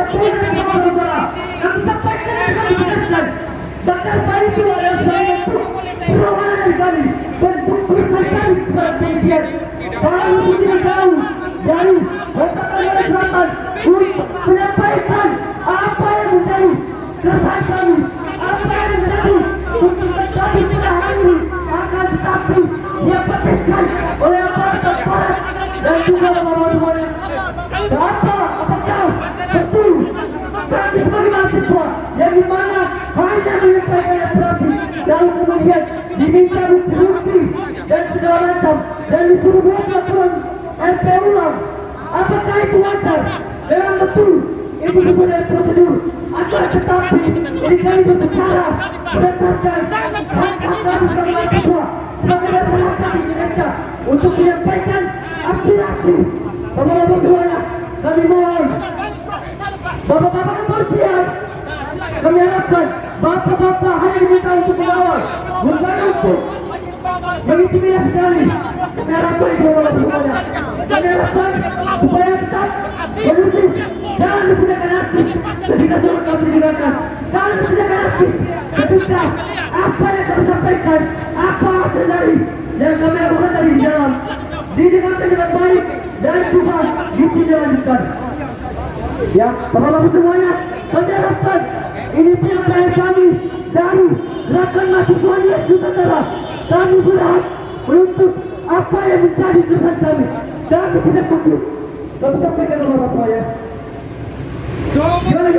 kepolisian saudara. Kami sampaikan dan kami tegaskan, bakal paling itu adalah bentuk perlawanan kami, bentuk kerusakan kepada kepolisian. Kami tidak tahu dari Kota Tangerang Selatan untuk menyampaikan apa yang menjadi keresahan kami, apa yang menjadi untuk menjadi cerahan ini, akan tetapi diapatiskan oleh aparat Polres dan juga bapak-bapak semuanya. Apakah betul kami sebagai mahasiswa yang dimana hanya menyampaikan aspirasi lalu kemudian diminta bukti dan segala macam dan disuruh buat laporan RP ulang? Apakah itu wajar? Memang betul itu sebenarnya prosedur, akan tetapi ini kami berbicara berdasarkan hak-hak kami mahasiswa sebagai masyarakat Indonesia untuk menyampaikan aspirasi. Bapak-bapak semuanya, kami mohon bapak-bapak kepolisian, kami harapkan bapak-bapak hanya diminta untuk mengawal, bukan untuk mengintimidasi kami. Kami harapkan bapak-bapak semuanya, kami harapkan supaya tetap kondusif, jangan digunakan artis ketika surat kami digunakan, jangan digunakan artis ketika apa yang kami sampaikan, apa hasil dari yang kami lakukan tadi di dalam didengarkan dengan baik dan juga ditindaklanjutkan. Ya, bapak-bapak semuanya, kami harapkan ini penyampaian kami dari gerakan mahasiswa Nias Nusantara. Kami berhak menuntut apa yang menjadi keresahan kami dan tidak cukup. Kami sampaikan bapak-bapak semuanya. Gimana?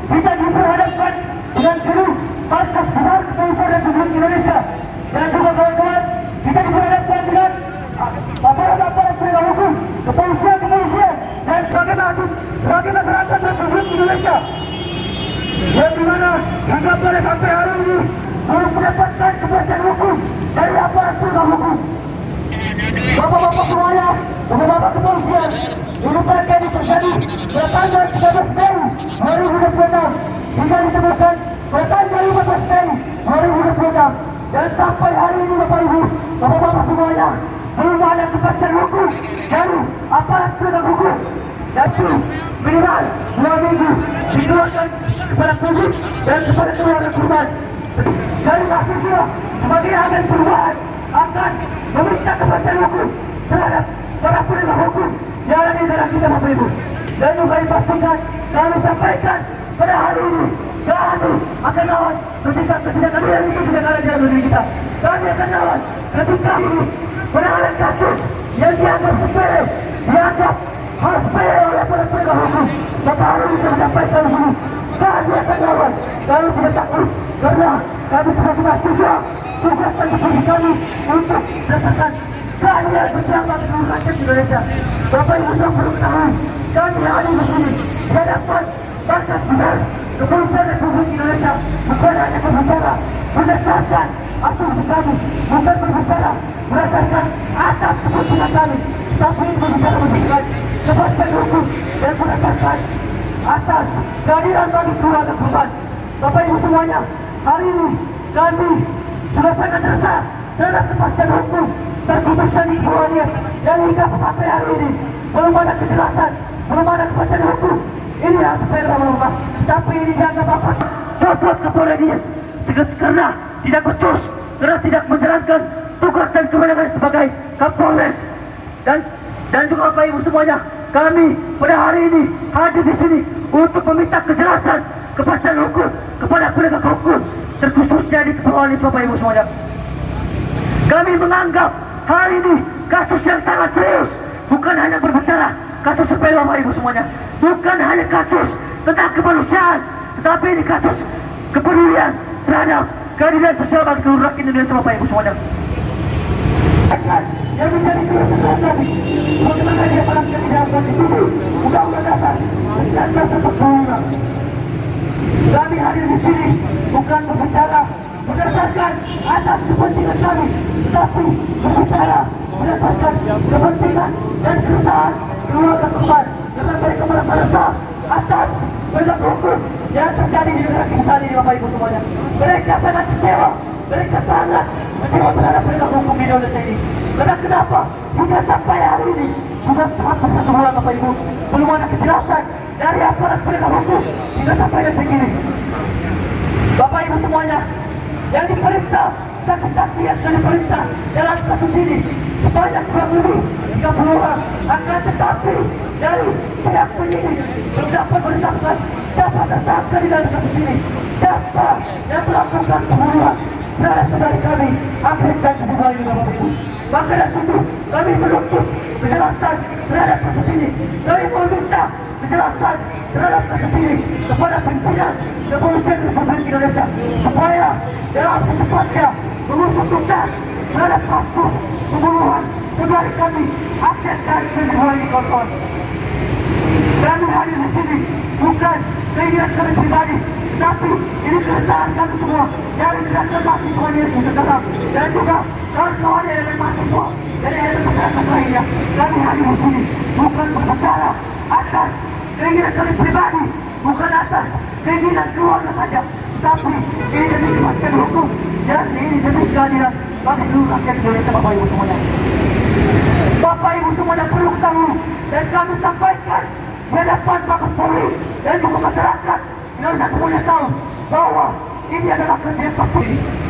Kita diperhadapkan dengan seluruh markas besar kepolisian Republik Indonesia dan juga kawan-kawan, kita diperhadapkan dengan aparat-aparat penegak hukum, kepolisian dan sebagai masyarakat Republik Indonesia yang dimana hingga pada sampai hari ini belum mendapatkan kepastian hukum dari aparat penegak hukum. Bapak-bapak semuanya, bapak-bapak kepolisian, ini tragedi terjadi pada tanggal 13 Mei 2026 hingga ditemukan pada tanggal 15 Mei 2026 dan sampai hari ini Bapak Ibu, bapak-bapak semuanya, belum ada kepastian hukum dari aparat penegak hukum. Dan minimal 2 minggu dikeluarkan kepada publik dan kepada keluarga korban. Dari mahasiswa sebagai agen perubahan akan meminta kepastian hukum terhadap para penegak hukum yang ada di negara kita Bapak Ibu. Dan juga dipastikan kami sampaikan pada hari ini kami akan lawan ketika ketidakadilan itu tidak ada di dalam negeri kita. Kami akan lawan ketika ini penanganan kasus yang dianggap sepele, dianggap hal sepele oleh para penegak hukum. Bapak hari ini kami sampaikan di sini kami akan lawan, kami tidak takut karena kami sebagai mahasiswa tugas dan tugas kami untuk merasakan keadilan bersama seluruh rakyat Indonesia. Bapak Ibu yang perlu ketahui, kami yang ada di sini di hadapan markas besar kepolisian Republik Indonesia bukan hanya berbicara berdasarkan asumsi kami, bukan berbicara berdasarkan atas kepentingan kami, tapi berbicara berdasarkan kepastian hukum dan berdasarkan atas keadilan bagi keluarga korban. Bapak Ibu semuanya, hari ini kami sudah sangat resah terhadap kepastian hukum terputuskan di Pulau Nias dan hingga sampai hari ini belum ada kejelasan, belum ada kepastian hukum. Ini yang sepele bapak, tapi ini dianggap apa? Copot Kapolda Nias karena tidak becus, karena tidak menjalankan tugas dan kewenangan sebagai Kapolres. Dan juga Bapak Ibu semuanya, kami pada hari ini hadir di sini untuk meminta kejelasan kepastian hukum kepada penegak hukum, terkhususnya di Kepulauan Nias Bapak Ibu semuanya. Kami menganggap hal ini kasus yang sangat serius, bukan hanya berbicara kasus sepele Bapak Ibu semuanya, bukan hanya kasus tentang kemanusiaan, tetapi ini kasus kepedulian terhadap keadilan sosial bagi seluruh rakyat Indonesia Bapak Ibu semuanya. yang menjadi keresahan kami, bagaimana dia melanggar di dalam konstitusi Undang-Undang Dasar 1945. Kami hadir di sini bukan berbicara berdasarkan atas kepentingan kami, tetapi berbicara berdasarkan kepentingan dan keresahan keluarga korban dengan mereka merasa resah atas penegak hukum yang terjadi di negara kita ini, Bapak Ibu semuanya. Mereka sangat kecewa, mereka sangat kecewa terhadap penegak hukum di Indonesia ini. Karena kenapa? Hingga sampai hari ini sudah 101 bulan, Bapak Ibu, belum ada kejelasan dari aparat penegak hukum hingga sampai detik ini. Bapak Ibu semuanya, yang diperiksa, saksi-saksi yang sudah diperiksa dalam kasus ini sebanyak kurang lebih 30 orang. Akan tetapi dari pihak penyidik belum dapat menetapkan siapa tersangka di dalam kasus ini, siapa yang melakukan pembunuhan terhadap saudari kami Agnes Janjiwa ini, Bapak Ibu. Maka dari itu kami menuntut kejelasan terhadap kasus ini. Kami meminta kejelasan terhadap kasus ini kepada pimpinan Kepolisian Republik Indonesia supaya dalam secepatnya mengusut tuntas terhadap kasus pembunuhan saudari kami Agnes Janjiwa ini, kawan-kawan. Kami hadir di sini bukan keinginan kami pribadi, tapi ini keresahan kami semua dari gerakan mahasiswa yang sekarang dan juga kawan-kawan elemen mahasiswa dari elemen masyarakat lainnya. Kami hadir di sini bukan berbicara atas keinginan kami pribadi, bukan atas keinginan keluarga saja, tapi ini demi kepastian hukum dan ini demi keadilan bagi seluruh rakyat Indonesia, Bapak Ibu semuanya. Bapak Ibu semuanya perlu ketahui dan kami sampaikan di hadapan Bapak Polri dan juga masyarakat Indonesia semuanya tahu bahwa ini adalah kerja pasti.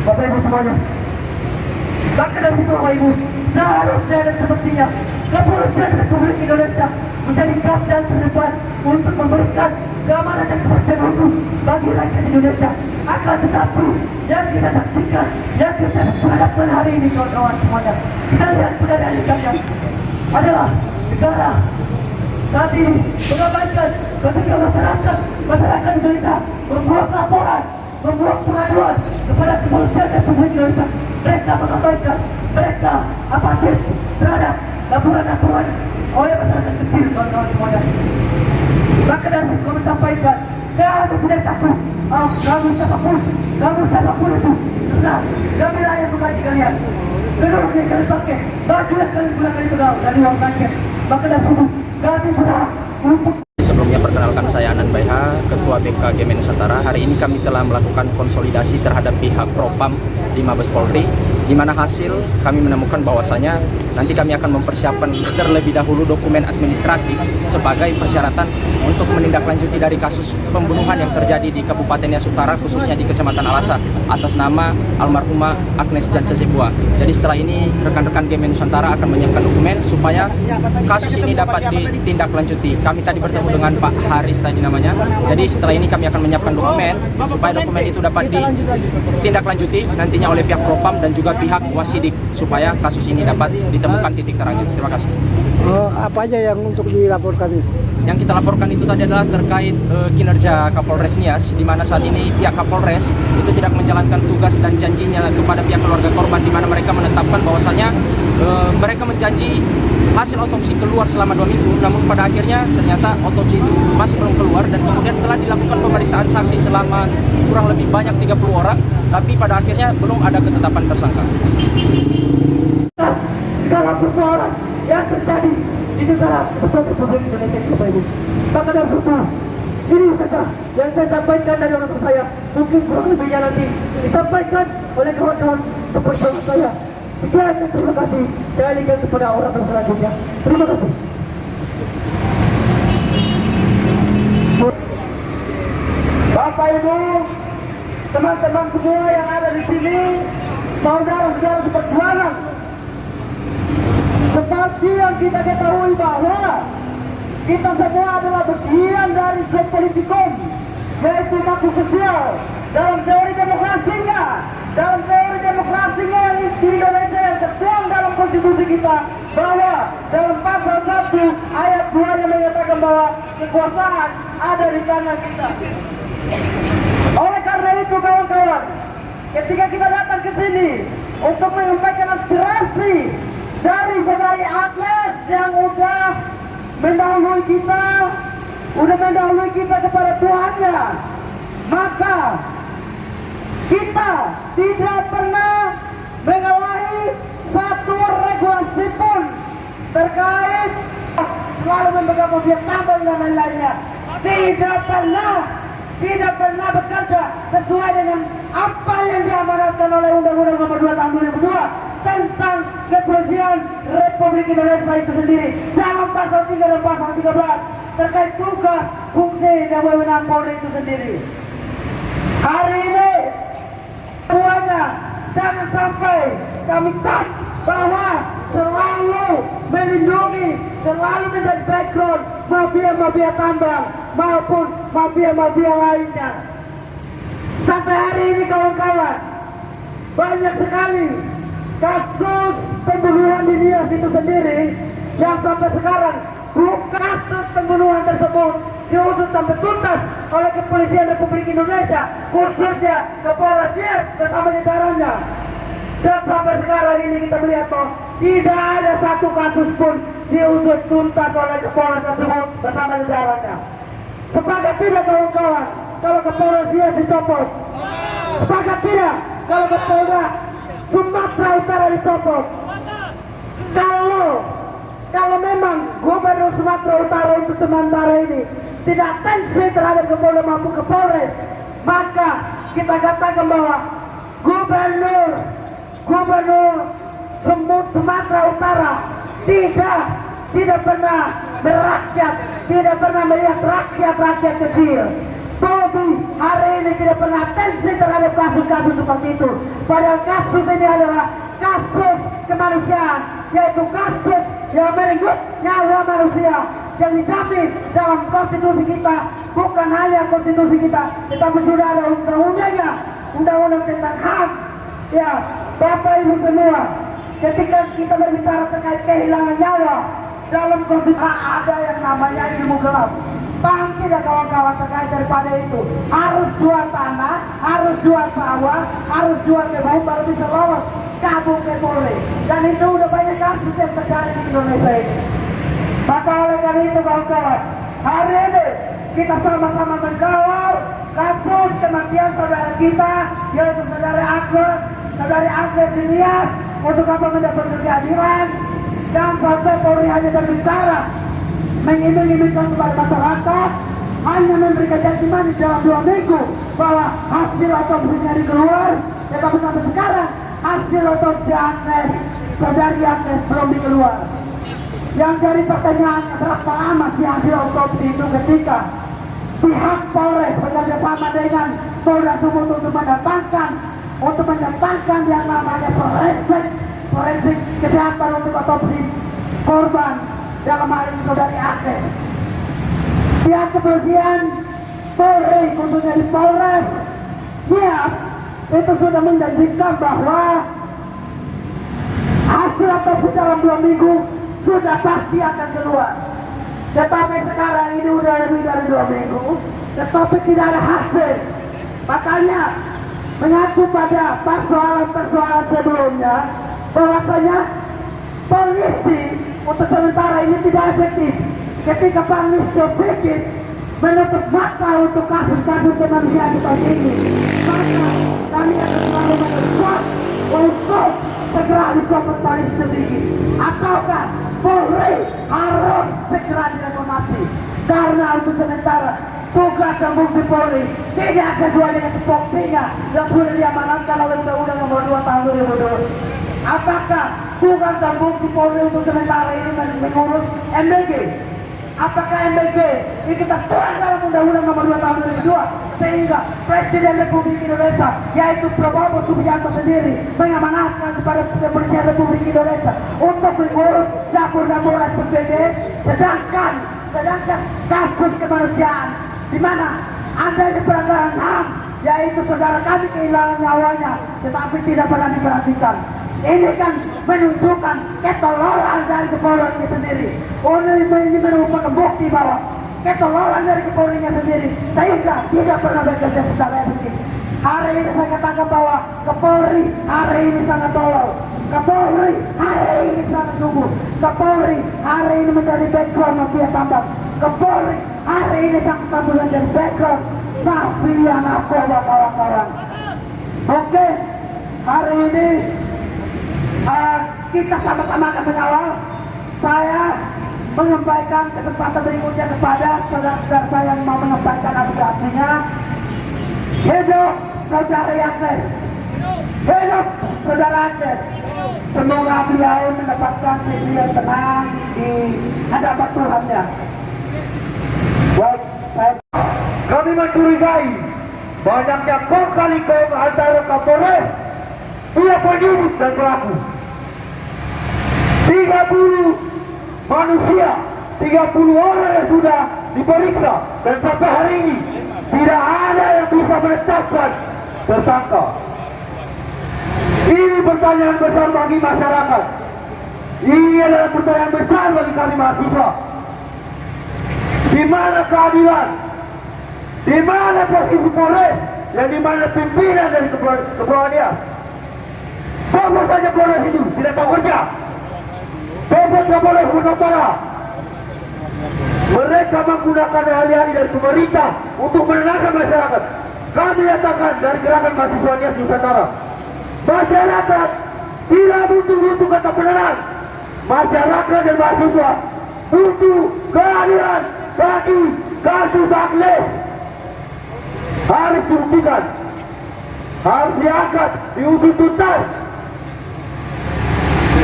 Bapak Ibu semuanya, maka dari itu Bapak Ibu, seharusnya dan semestinya Kepolisian Republik Indonesia menjadi garda terdepan untuk memberikan keamanan dan kepastian hukum bagi rakyat Indonesia. Akan tetapi yang kita saksikan, yang kita perhadapkan hari ini, kawan-kawan semuanya, kita lihat pada dari kalian adalah negara saat ini mengabaikan ketika masyarakat Indonesia membuat laporan, membuat pengaduan kepada Kepolisian Republik Indonesia. Mereka mengabaikan, mereka apatis terhadap laporan-laporan oleh masyarakat kecil, kawan-kawan semuanya. Maka dari itu kami sampaikan, kami tidak takut, kamu siapapun itu, karena kami lah yang menggaji kalian. Kedua yang kalian pakai, baju yang kalian gunakan itu dari uang rakyat. Maka dari itu kami berhak untuk. Sebelumnya perkenalkan saya Anan Baiha, Ketua BKGM Nusantara. Hari ini kami telah melakukan konsolidasi terhadap pihak Propam di Mabes Polri, di mana hasil kami menemukan bahwasanya nanti kami akan mempersiapkan terlebih dahulu dokumen administratif sebagai persyaratan untuk menindaklanjuti dari kasus pembunuhan yang terjadi di Kabupaten Nias Utara, khususnya di Kecamatan Alasa, atas nama almarhumah Agnes Janjiwa. Jadi setelah ini rekan-rekan GM Nusantara akan menyiapkan dokumen supaya kasus ini dapat ditindaklanjuti. Kami tadi bertemu dengan Pak Haris tadi namanya. Jadi setelah ini kami akan menyiapkan dokumen supaya dokumen itu dapat ditindaklanjuti nantinya oleh pihak Propam dan juga pihak Wasidik supaya kasus ini dapat ditemukan titik terangnya. Terima kasih. Apa aja yang untuk dilaporkan itu? Yang kita laporkan itu tadi adalah terkait kinerja Kapolres Nias, di mana saat ini pihak Kapolres itu tidak menjalankan tugas dan janjinya kepada pihak keluarga korban, di mana mereka menetapkan bahwasanya mereka menjanji hasil otopsi keluar selama 2 minggu, namun pada akhirnya ternyata otopsi itu masih belum keluar dan kemudian telah dilakukan pemeriksaan saksi selama kurang lebih banyak 30 orang, tapi pada akhirnya belum ada ketetapan tersangka. Segala persoalan yang terjadi di negara Kesatuan Republik Indonesia, Bapak Ibu. Maka dari itu, ini saja yang saya sampaikan dari orang tua saya. Mungkin kurang lebihnya nanti disampaikan oleh kawan-kawan seperti orang saya. Sekian dan terima kasih. Saya alihkan kepada orang selanjutnya. Terima kasih. Bapak Ibu, teman-teman semua yang ada di sini, saudara-saudara seperjuangan, seperti yang kita ketahui bahwa kita semua adalah bagian dari geopolitikum, yaitu makhluk sosial. Dalam teori demokrasinya yang di Indonesia yang tertuang dalam konstitusi kita, bahwa dalam pasal 1 ayat 2 yang menyatakan bahwa kekuasaan ada di tangan kita. Oleh karena itu kawan-kawan, ketika kita datang ke sini untuk menyampaikan aspirasi dari atlet yang udah mendahului kita kepada Tuhannya, maka kita tidak pernah menyalahi satu regulasi pun terkait selalu memegang mobil tambang dan lain-lainnya. Tidak pernah bekerja sesuai dengan apa yang diamanatkan oleh Undang-Undang Nomor 2 Tahun 2002 tentang Kepolisian Republik Indonesia itu sendiri. Dalam pasal 3 dan pasal 13 terkait tugas, fungsi dan wewenang Polri itu sendiri. Hari ini semuanya jangan sampai kami touch bahwa selalu melindungi, selalu menjadi background mafia-mafia tambang maupun mafia-mafia lainnya. Sampai hari ini kawan-kawan, banyak sekali kasus pembunuhan di Nias itu sendiri yang sampai sekarang kasus pembunuhan tersebut diusut sampai tuntas oleh Kepolisian Republik Indonesia, khususnya Kapolres Nias bersama jajarannya. Dan sampai sekarang ini kita melihat bahwa tidak ada satu kasus pun diusut tuntas oleh Kapolres tersebut bersama jajarannya. Sepakat tidak kawan-kawan kalau Kapolres Nias dicopot? Sepakat tidak kalau Kapolda Sumatera Utara dicopot? Kalau memang Gubernur Sumatera Utara untuk sementara ini tidak tensi terhadap Kapolda maupun Kapolres, maka kita katakan bahwa Gubernur Sumatera Utara tidak pernah merakyat, tidak pernah melihat rakyat kecil. Bobi hari ini tidak pernah atensi terhadap kasus-kasus seperti itu. Padahal kasus ini adalah kasus kemanusiaan, yaitu kasus yang merenggut nyawa manusia yang dijamin dalam konstitusi kita. Bukan hanya konstitusi kita, tetapi sudah ada undang-undangnya, undang-undang tentang HAM. Ya, Bapak Ibu semua, ketika kita berbicara terkait kehilangan nyawa dalam konstitusi ada yang namanya ilmu gelap. Paham tidak kawan-kawan terkait daripada itu? Harus jual tanah, harus jual sawah, harus jual kebun baru bisa lolos kabur ke Polri. Dan itu udah banyak kasus yang terjadi di Indonesia ini. Maka oleh karena itu kawan-kawan, hari ini kita sama-sama mengkawal kasus kematian saudara kita, yaitu saudari Agnes di Nias, untuk apa mendapatkan keadilan. Dan sampai Polri hanya berbicara mengiming-imingkan kepada masyarakat, hanya memberikan janji manis dalam 2 minggu bahwa hasil otopsinya dikeluar, tetapi sampai sekarang hasil otopsi Agnes, saudari Agnes belum dikeluar. Yang jadi pertanyaannya, berapa lama sih hasil otopsi itu ketika pihak Polres bekerja sama dengan Polda Sumut untuk mendatangkan yang namanya forensik kesehatan untuk otopsi korban, dalam hal ini saudari Agnes. Pihak kepolisian Polri, khususnya di Polres Nias, itu sudah menjanjikan bahwa hasil otopsi dalam 2 minggu sudah pasti akan keluar. Tetapi sekarang ini sudah lebih dari 2 minggu, tetapi tidak ada hasil. Makanya mengacu pada persoalan sebelumnya, bahwasanya polisi untuk sementara ini tidak efektif. Ketika Pak Listio Sigit menutup mata untuk kasus-kasus kemanusiaan seperti ini, maka kami akan selalu mendesak untuk segera dicopot Pak Listio Sigit, ataukah Polri harus segera direformasi. Karena untuk sementara tugas dan fungsi Polri tidak sesuai dengan tupoksinya yang sudah diamanatkan oleh Undang-Undang Nomor 2 Tahun 2002. Apakah tugas dan fungsi Polri untuk sementara ini mengurus MBG? Apakah MBG itu tertuang dalam Undang-Undang Nomor 2 Tahun 2002 sehingga Presiden Republik Indonesia, yaitu Prabowo Subianto sendiri, mengamanatkan kepada Kepolisian Republik Indonesia untuk mengurus dapur-dapur SPBD, sedangkan kasus kemanusiaan di mana ada di pelanggaran HAM, yaitu saudara kami kehilangan nyawanya, tetapi tidak pernah diperhatikan. Ini kan menunjukkan ketololan dari kepolisian sendiri. Ini merupakan bukti bahwa ketololan dari kepolisian sendiri sehingga tidak pernah bekerja secara efektif. Hari ini saya katakan bahwa Kapolri hari ini sangat tolol. Kapolri hari ini sangat tunggu. Kapolri hari ini menjadi background mafia tambang. Kapolri hari ini sangat menjadi background mafia narkoba kawan-kawan. Oke, hari ini kita sama-sama akan mengawal. Saya menyampaikan kesempatan berikutnya kepada saudara-saudara saya yang mau menyampaikan aspirasinya. Hidup saudara Yasir, hidup saudara Aceh. Semoga beliau mendapatkan sisi yang tenang di hadapan Tuhannya. Baik, kami mencurigai banyaknya kong kali kong antara Kapolres, pihak penyidik dan pelaku. 30 manusia, 30 orang yang sudah diperiksa dan sampai hari ini tidak ada yang bisa menetapkan tersangka. Ini pertanyaan besar bagi masyarakat. Ini adalah pertanyaan besar bagi kami mahasiswa. Di mana keadilan? Di mana posisi Polres? Dan di mana pimpinan dari kepulauan? Fokus saja Polres itu tidak tahu kerja. Fokus Polres Nusantara. Mereka menggunakan ahli-ahli dari pemerintah untuk menenangkan masyarakat. Kami nyatakan dari gerakan mahasiswa Nias Nusantara, masyarakat tidak butuh kata penenang. Masyarakat dan mahasiswa butuh keadilan bagi kasus Agnes. Harus dibuktikan, harus diangkat, diusut tuntas.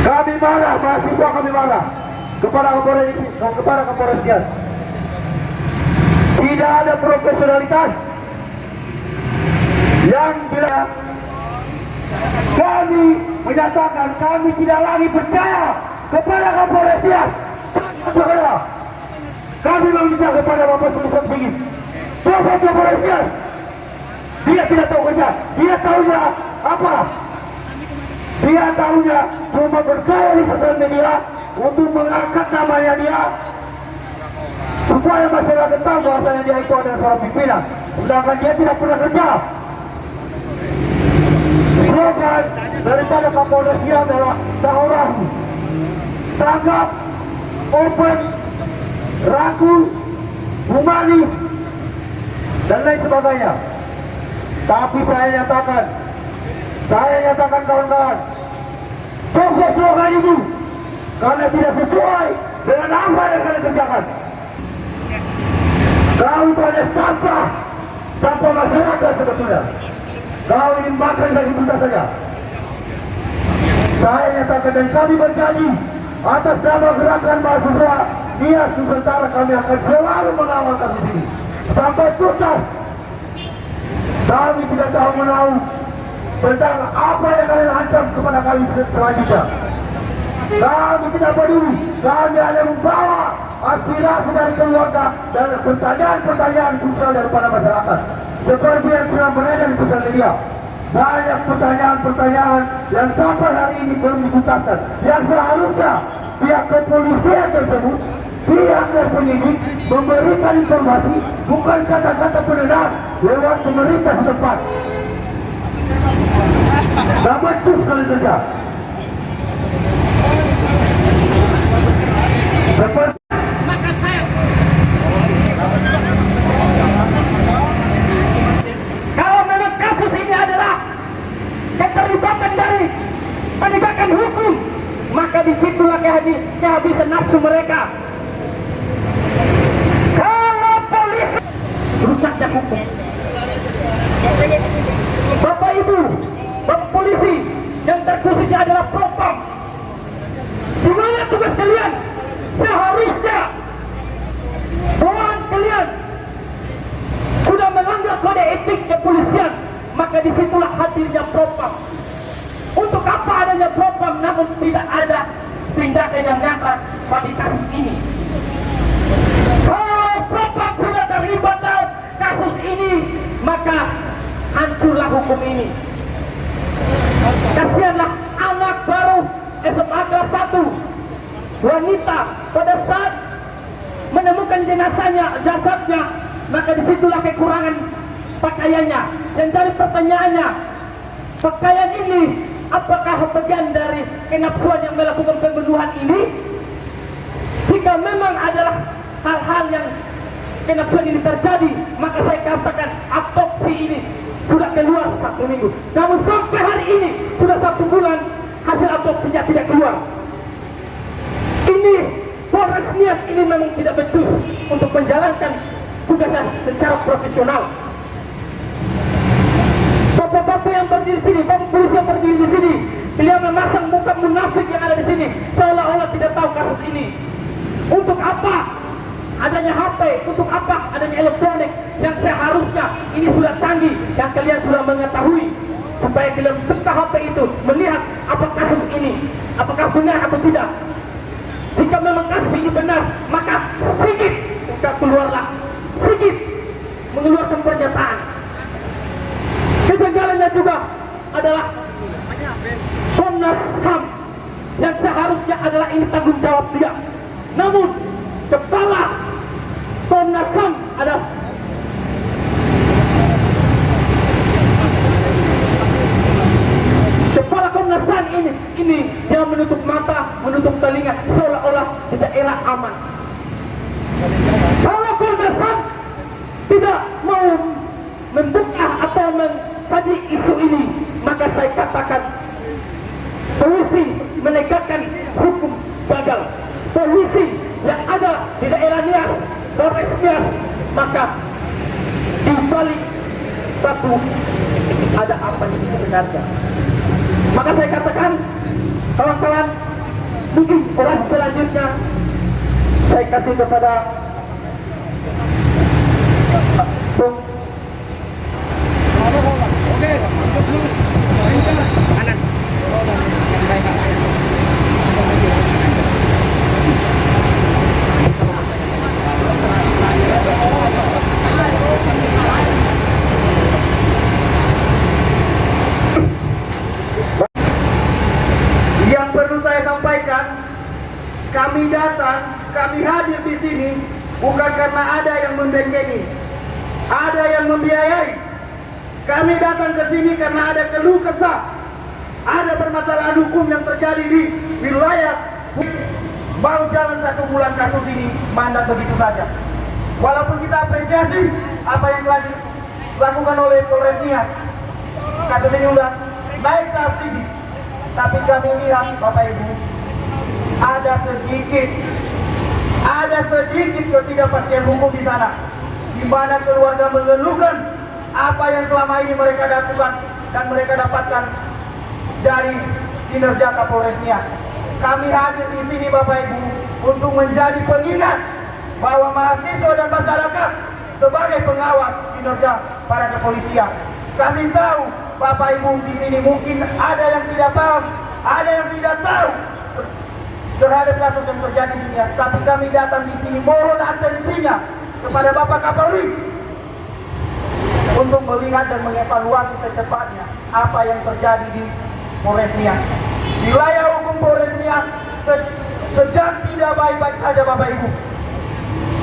Kami marah, mahasiswa kami marah kepada Kapolres Nias. Tidak ada profesionalitas yang bila kami menyatakan kami tidak lagi percaya kepada Kapolres Nias. Kami meminta kepada Bapak Sultan Sigit, Bapak Kapolres Nias, dia tidak tahu kerja, dia tahunya apa? Dia tahunya cuma bergaya di sosial media untuk mengangkat namanya dia, supaya masyarakat tahu bahwasanya dia itu adalah seorang pimpinan, sedangkan dia tidak pernah kerja. Slogan daripada Kapolres dia adalah Tahurasi, tanggap, open, rangkul, humanis, dan lain sebagainya. Tapi saya nyatakan kawan-kawan, pokok slogan itu karena tidak sesuai dengan apa yang kalian kerjakan. Kau itu hanya sampah masyarakat sebetulnya. Kau ini makan dari buta saja. Saya nyatakan dan kami berjanji atas nama gerakan mahasiswa Nias Nusantara, kami akan selalu mengawal kasus ini sampai tuntas. Kami tidak tahu menahu tentang apa yang kalian ancam kepada kami selanjutnya. Kami tidak peduli. Kami hanya membawa aspirasi dari keluarga dan pertanyaan-pertanyaan krusial daripada masyarakat. Seperti yang sudah beredar di sosial media, banyak pertanyaan-pertanyaan yang sampai hari ini belum dituntaskan. Yang seharusnya pihak kepolisian tersebut, pihak dari penyidik memberikan informasi, bukan kata-kata penenang lewat pemerintah setempat. Tak becus kali saja. Maka saya kalau memang kasus ini adalah keterlibatan dari penegakan hukum, maka disitulah kehabisan nafsu mereka. Kalau polisi rusaknya hukum, Bapak Ibu, Bapak polisi yang terkhususnya adalah propam, di mana tugas kalian? Seharusnya bahwa kalian sudah melanggar kode etik kepolisian, maka disitulah hadirnya propam. Untuk apa adanya propam namun tidak ada tindakan yang nyata pada kasus ini? Kalau propam sudah terlibat dalam kasus ini, maka hancurlah hukum ini. Kasihanlah anak baru SMA kelas 1 wanita pada saat menemukan jasadnya, maka disitulah kekurangan pakaiannya. Dan dari pertanyaannya, pakaian ini apakah bagian dari kenapsuan yang melakukan pembunuhan ini? Jika memang adalah hal-hal yang kenapsuan ini terjadi, maka saya katakan autopsi ini sudah keluar 1 minggu. Namun sampai hari ini sudah 1 bulan hasil autopsinya tidak keluar. Ini Polres Nias ini memang tidak becus untuk menjalankan tugasnya secara profesional. Bapak-bapak yang berdiri di sini, bapak polisi yang berdiri di sini, beliau memasang muka munafik yang ada di sini, seolah-olah tidak tahu kasus ini. Untuk apa adanya HP? Untuk apa adanya elektronik yang seharusnya ini sudah canggih, yang kalian sudah mengetahui, supaya kalian buka HP itu melihat apa kasus ini, apakah benar atau tidak. Jika memang kasus ini benar, maka sedikit keluarlah, sedikit mengeluarkan pernyataan. Kejanggalannya juga adalah Komnas HAM yang seharusnya adalah ini tanggung jawab dia. Namun kepala Komnas HAM adalah kepala Komnas HAM ini dia menutup mata, menutup telinga, seolah-olah di daerah aman. Kalau Komnas HAM tidak mau membuka atau mengkaji isu ini, maka saya katakan polisi menegakkan hukum gagal. Polisi yang ada di daerah Nias, Polres Nias, maka di balik satu ada apa yang sebenarnya. Maka saya katakan, kawan-kawan, mungkin orang selanjutnya saya kasih kepada Bung. Yang perlu saya sampaikan, kami datang, kami hadir di sini bukan karena ada yang membentengi, ada yang membiayai. Kami datang ke sini karena ada keluh kesah, ada permasalahan hukum yang terjadi di wilayah. Baru jalan 1 bulan kasus ini mandat begitu saja. Walaupun kita apresiasi apa yang telah dilakukan oleh Polres Nias, kasus ini sudah naik tahap sidik. Tapi kami lihat, Bapak Ibu, ada sedikit ketidakpastian hukum di sana, di mana keluarga mengeluhkan apa yang selama ini mereka lakukan dan mereka dapatkan dari kinerja Kapolres Nias. Kami hadir di sini, Bapak Ibu, untuk menjadi pengingat bahwa mahasiswa dan masyarakat sebagai pengawas kinerja para kepolisian. Kami tahu Bapak Ibu di sini mungkin ada yang tidak paham, ada yang tidak tahu terhadap kasus yang terjadi di Nias. Tapi kami datang di sini mohon atensinya kepada Bapak Kapolri untuk melihat dan mengevaluasi secepatnya apa yang terjadi di Polres Nias. Wilayah hukum Polres Nias sedang tidak baik-baik saja, Bapak Ibu.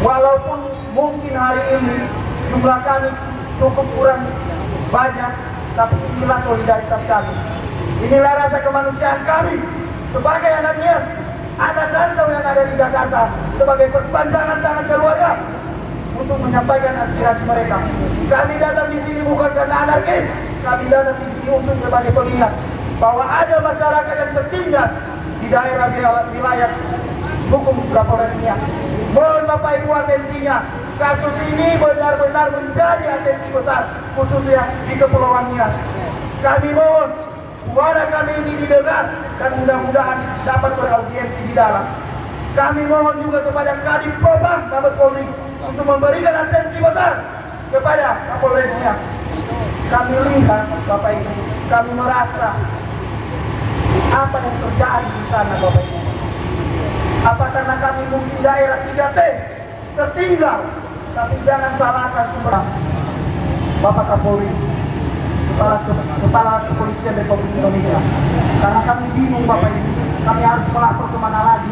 Walaupun mungkin hari ini jumlah kami cukup kurang banyak, tapi inilah solidaritas kami. Inilah rasa kemanusiaan kami sebagai anak Nias, anak rantau yang ada di Jakarta, sebagai perpanjangan tangan keluarga untuk menyampaikan aspirasi mereka. Kami datang di sini bukan karena anarkis, kami datang di sini untuk sebagai pengingat bahwa ada masyarakat yang tertindas di daerah wilayah hukum Kapolres Nias. Mohon Bapak Ibu atensinya, kasus ini benar-benar menjadi atensi besar, khususnya di Kepulauan Nias. Kami mohon suara kami ini didengar dan mudah-mudahan dapat beraudiensi di dalam. Kami mohon juga kepada Kadif Propam Mabes Polri untuk memberikan atensi besar kepada Kapolres Nias. Kami lihat, Bapak Ibu, kami merasa apa yang terjadi di sana, Bapak Ibu. Apa karena kami mungkin daerah 3T tertinggal, tapi jangan salahkan sumber. Bapak Kapolri, Kepala Kepolisian Republik Indonesia, karena kami bingung, Bapak Ibu, kami harus melapor kemana lagi.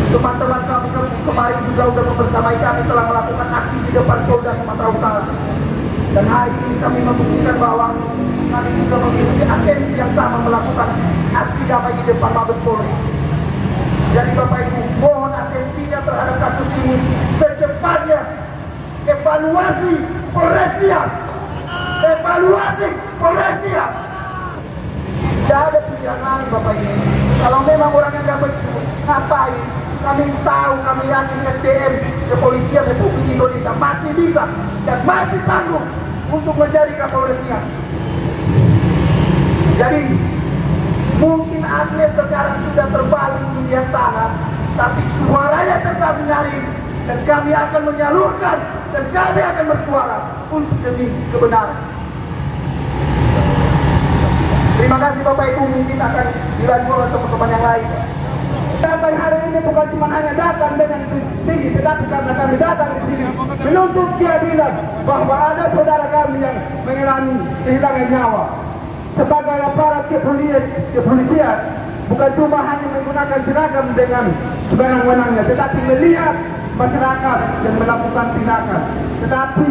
Teman-teman kami kemarin juga sudah membersamai kami telah melakukan aksi di depan Polda Sumatera Utara, dan hari ini kami membuktikan bahwa kami juga memiliki atensi yang sama melakukan aksi damai di depan Mabes Polri. Jadi Bapak Ibu, mohon atensinya terhadap kasus ini secepatnya. Evaluasi Polres Nias, evaluasi Polres Nias. Tidak ada pilihan lain Bapak Ibu. Kalau memang orang yang gak becus, ngapain? Kami tahu, kami yakin SDM Kepolisian Republik Indonesia masih bisa dan masih sanggup untuk menjadi Kapolres Nias. Jadi mungkin Agnes sekarang sudah terbalik di tanah, tapi suaranya tetap nyaring dan kami akan menyalurkan dan kami akan bersuara untuk demi kebenaran. Terima kasih Bapak Ibu, mungkin akan dilanjut oleh teman-teman yang lain. Datang hari ini bukan cuma hanya datang dengan tinggi, tetapi karena kami datang di sini menuntut keadilan bahwa ada saudara kami yang mengalami kehilangan nyawa. Sebagai aparat kepolisian, bukan cuma hanya menggunakan seragam dengan sewenang-wenangnya, tetapi melihat masyarakat dan melakukan tindakan. Tetapi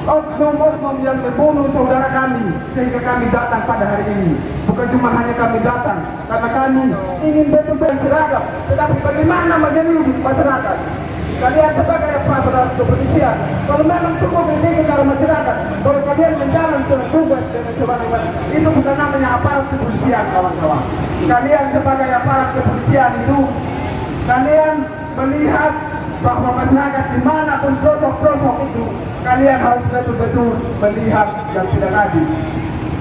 oknum-oknum yang membunuh saudara kami sehingga kami datang pada hari ini. Bukan cuma hanya kami datang karena kami ingin betul-betul seragam, tetapi bagaimana menyelidiki masyarakat. Kalian sebagai aparat kepolisian, kalau memang cukup ini kalau masyarakat, kalau kalian menjalankan tugas dengan sewenang-wenang, itu bukan namanya aparat kepolisian, kawan-kawan. Kalian sebagai aparat kepolisian itu, kalian melihat bahwa masyarakat dimanapun pelosok-pelosok itu, kalian harus betul-betul melihat dan tidak adil.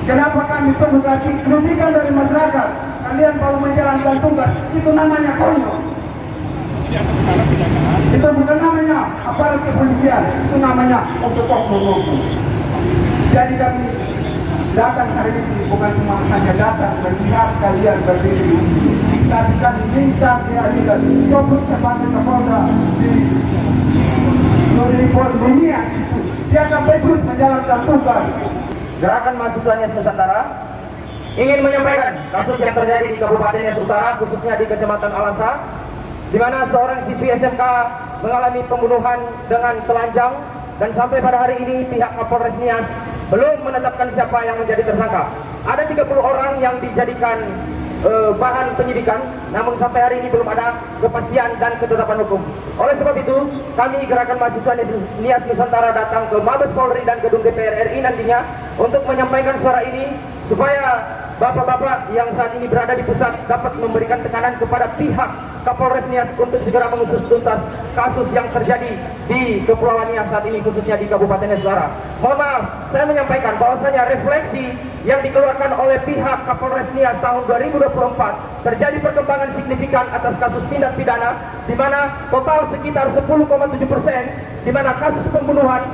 Kenapa kami perlu kasih kritikan dari masyarakat? Kalian kalau menjalankan tugas, itu namanya konyol. Itu bukan namanya aparat kepolisian, itu namanya oknum-oknum. Jadi kami datang hari ini bukan cuma hanya datang melihat kalian berdiri, tapi kami minta keadilan. Fokus kepada Kapolda di dunia, dia akan betul menjalankan tugas. Gerakan Mahasiswa Nias Nusantara ingin menyampaikan kasus yang terjadi di Kabupaten Nias Utara, khususnya di Kecamatan Alasa, di mana seorang siswi SMK mengalami pembunuhan dengan telanjang, dan sampai pada hari ini pihak Kapolres Nias belum menetapkan siapa yang menjadi tersangka. Ada 30 orang yang dijadikan bahan penyidikan, namun sampai hari ini belum ada kepastian dan ketetapan hukum. Oleh sebab itu, kami Gerakan Mahasiswa Nias Nusantara datang ke Mabes Polri dan Gedung DPR RI nantinya untuk menyampaikan suara ini supaya bapak-bapak yang saat ini berada di pusat dapat memberikan tekanan kepada pihak Kapolres Nias untuk segera mengusut tuntas kasus yang terjadi di Kepulauan Nias saat ini, khususnya di Kabupaten Nias Utara. Mohon maaf, saya menyampaikan bahwasanya refleksi yang dikeluarkan oleh pihak Kapolres Nias tahun 2024 terjadi perkembangan signifikan atas kasus tindak pidana, di mana total sekitar 10,7%, di mana kasus pembunuhan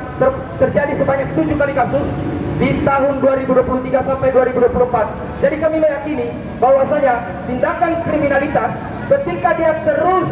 terjadi sebanyak 7 kali kasus di tahun 2023 sampai 2024. Jadi kami meyakini bahwasanya tindakan kriminalitas ketika dia terus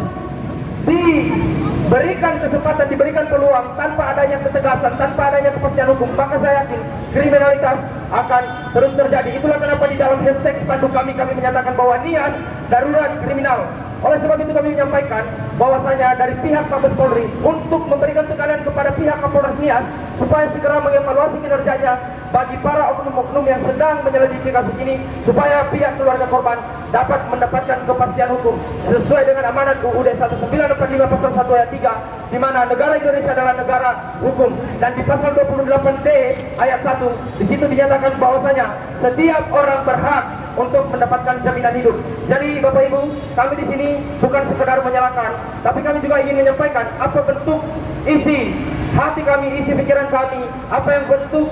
diberikan kesempatan, diberikan peluang tanpa adanya ketegasan, tanpa adanya kepastian hukum, maka saya yakin kriminalitas akan terus terjadi. Itulah kenapa di dalam hashtag spanduk kami menyatakan bahwa Nias darurat kriminal. Oleh sebab itu kami menyampaikan bahwasanya dari pihak Mabes Polri untuk memberikan tekanan kepada pihak Kapolres Nias supaya segera mengevaluasi kinerjanya bagi para oknum-oknum yang sedang menyelidiki kasus ini, supaya pihak keluarga korban dapat mendapatkan kepastian hukum sesuai dengan amanat UUD 1945 pasal 1 ayat 3, di mana negara Indonesia adalah negara hukum, dan di pasal 28D ayat 1 di situ dinyatakan bahwasanya setiap orang berhak untuk mendapatkan jaminan hidup. Jadi Bapak Ibu, kami di sini bukan sekedar menyalahkan, tapi kami juga ingin menyampaikan apa bentuk isi hati kami, isi pikiran kami, apa yang bentuk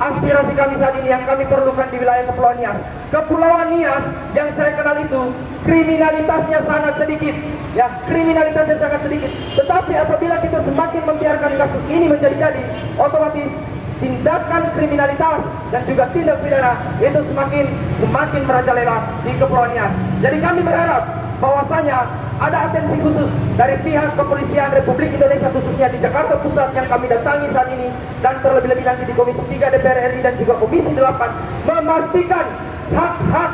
aspirasi kami saat ini yang kami perlukan di wilayah Kepulauan Nias. Kepulauan Nias yang saya kenal itu kriminalitasnya sangat sedikit, ya, kriminalitasnya sangat sedikit. Tetapi apabila kita semakin membiarkan kasus ini menjadi-jadi, otomatis tindakan kriminalitas dan juga tindak pidana itu semakin merajalela di Kepulauan Nias. Jadi kami berharap bahwasanya ada atensi khusus dari pihak Kepolisian Republik Indonesia, khususnya di Jakarta Pusat yang kami datangi saat ini, dan terlebih-lebih nanti di Komisi 3 DPR RI dan juga Komisi 8, memastikan hak-hak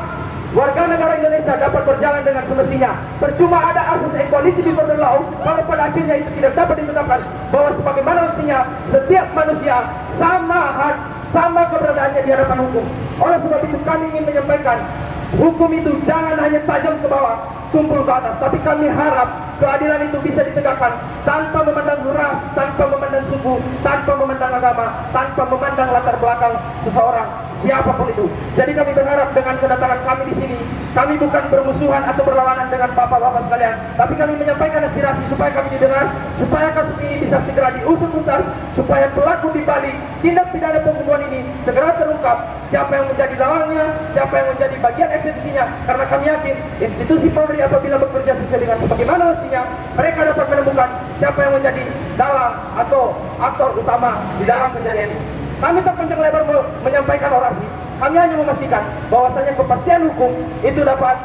warga negara Indonesia dapat berjalan dengan semestinya. Percuma ada asas equality before the law kalau pada akhirnya itu tidak dapat ditetapkan bahwa sebagaimana mestinya setiap manusia sama hak sama keberadaannya di hadapan hukum. Oleh sebab itu kami ingin menyampaikan, hukum itu jangan hanya tajam ke bawah, tumpul ke atas, tapi kami harap keadilan itu bisa ditegakkan tanpa memandang ras, tanpa memandang suku, tanpa memandang agama, tanpa memandang latar belakang seseorang, siapapun itu. Jadi kami berharap dengan kedatangan kami di sini, kami bukan bermusuhan atau berlawanan dengan bapak-bapak sekalian, tapi kami menyampaikan aspirasi supaya kami didengar, supaya kasus ini bisa segera diusut tuntas, supaya pelaku di balik tindak pidana pembunuhan ini segera terungkap, siapa yang menjadi dalangnya, siapa yang menjadi bagian eksekusinya, karena kami yakin institusi Polri apabila bekerja sesuai dengan sebagaimana mestinya, mereka dapat menemukan siapa yang menjadi dalang atau aktor utama di dalam kejadian ini. Kami tak panjang lebar menyampaikan orasi, kami hanya memastikan bahwasanya kepastian hukum itu dapat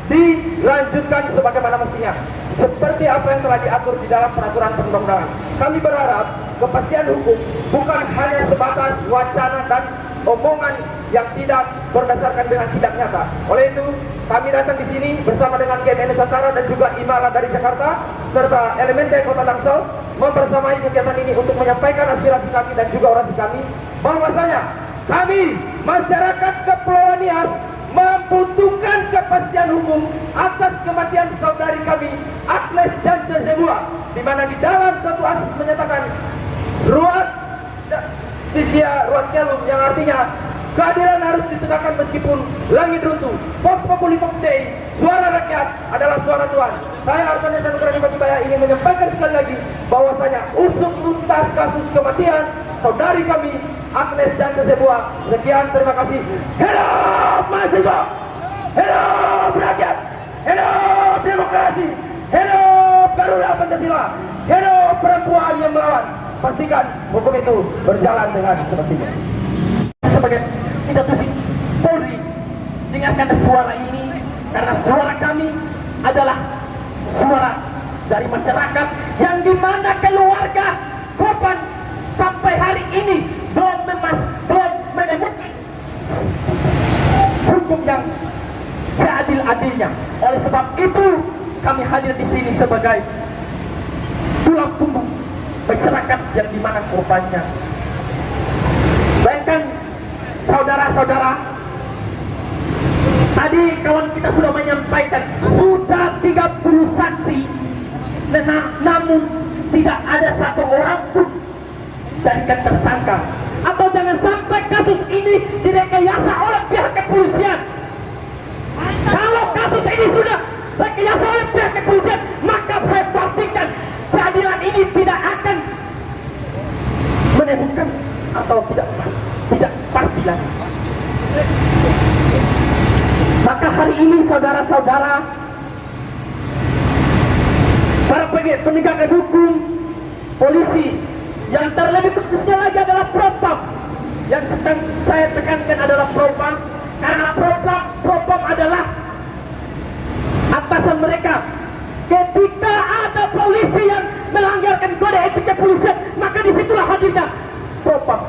dilanjutkan sebagaimana mestinya, seperti apa yang telah diatur di dalam peraturan perundang-undangan. Kami berharap kepastian hukum bukan hanya sebatas wacana dan omongan yang tidak berdasarkan dengan tindak nyata. Oleh itu, kami datang di sini bersama dengan GMI Nusantara dan juga Imara dari Jakarta serta Elemente Kota Tangsel mempersamai kegiatan ini untuk menyampaikan aspirasi kami dan juga orasi kami bahwasanya kami masyarakat Kepulauan Nias membutuhkan kepastian hukum atas kematian saudari kami Agnes Jance Zebua, di mana di dalam satu asas menyatakan ruat kelum, yang artinya keadilan harus ditegakkan meskipun langit runtuh. Vox Populi Vox Dei, suara rakyat adalah suara Tuhan. Saya Artana Sanugrani Batubaya ingin menyampaikan sekali lagi bahwasanya usut tuntas kasus kematian saudari kami Agnes Jance Zebua. Sekian, terima kasih. Hidup mahasiswa, hidup rakyat, hidup demokrasi, hidup Garuda Pancasila, hidup perempuan yang melawan. Pastikan hukum itu berjalan dengan semestinya. Sebagai institusi Polri, dengarkan suara ini karena suara kami adalah suara dari masyarakat yang dimana keluarga korban sampai hari ini belum menemukan hukum yang seadil-adilnya. Oleh sebab itu kami hadir di sini sebagai tulang punggung masyarakat yang dimana korbannya. Bayangkan saudara-saudara, tadi kawan kita sudah menyampaikan sudah 30 saksi, namun tidak ada satu orang pun jadikan tersangka, atau jangan sampai kasus ini direkayasa oleh pihak kepolisian. Kalau kasus ini sudah direkayasa oleh pihak kepolisian, maka saya pastikan keadilan ini tidak akan menemukan atau tidak pasti lagi. Maka hari ini saudara-saudara, para penegak hukum, polisi, yang terlebih khususnya lagi adalah propam, yang sedang saya tekankan adalah propam, karena propam adalah atasan mereka. Ketika ada polisi yang melanggarkan kode etik kepolisian, maka disitulah hadirnya propam.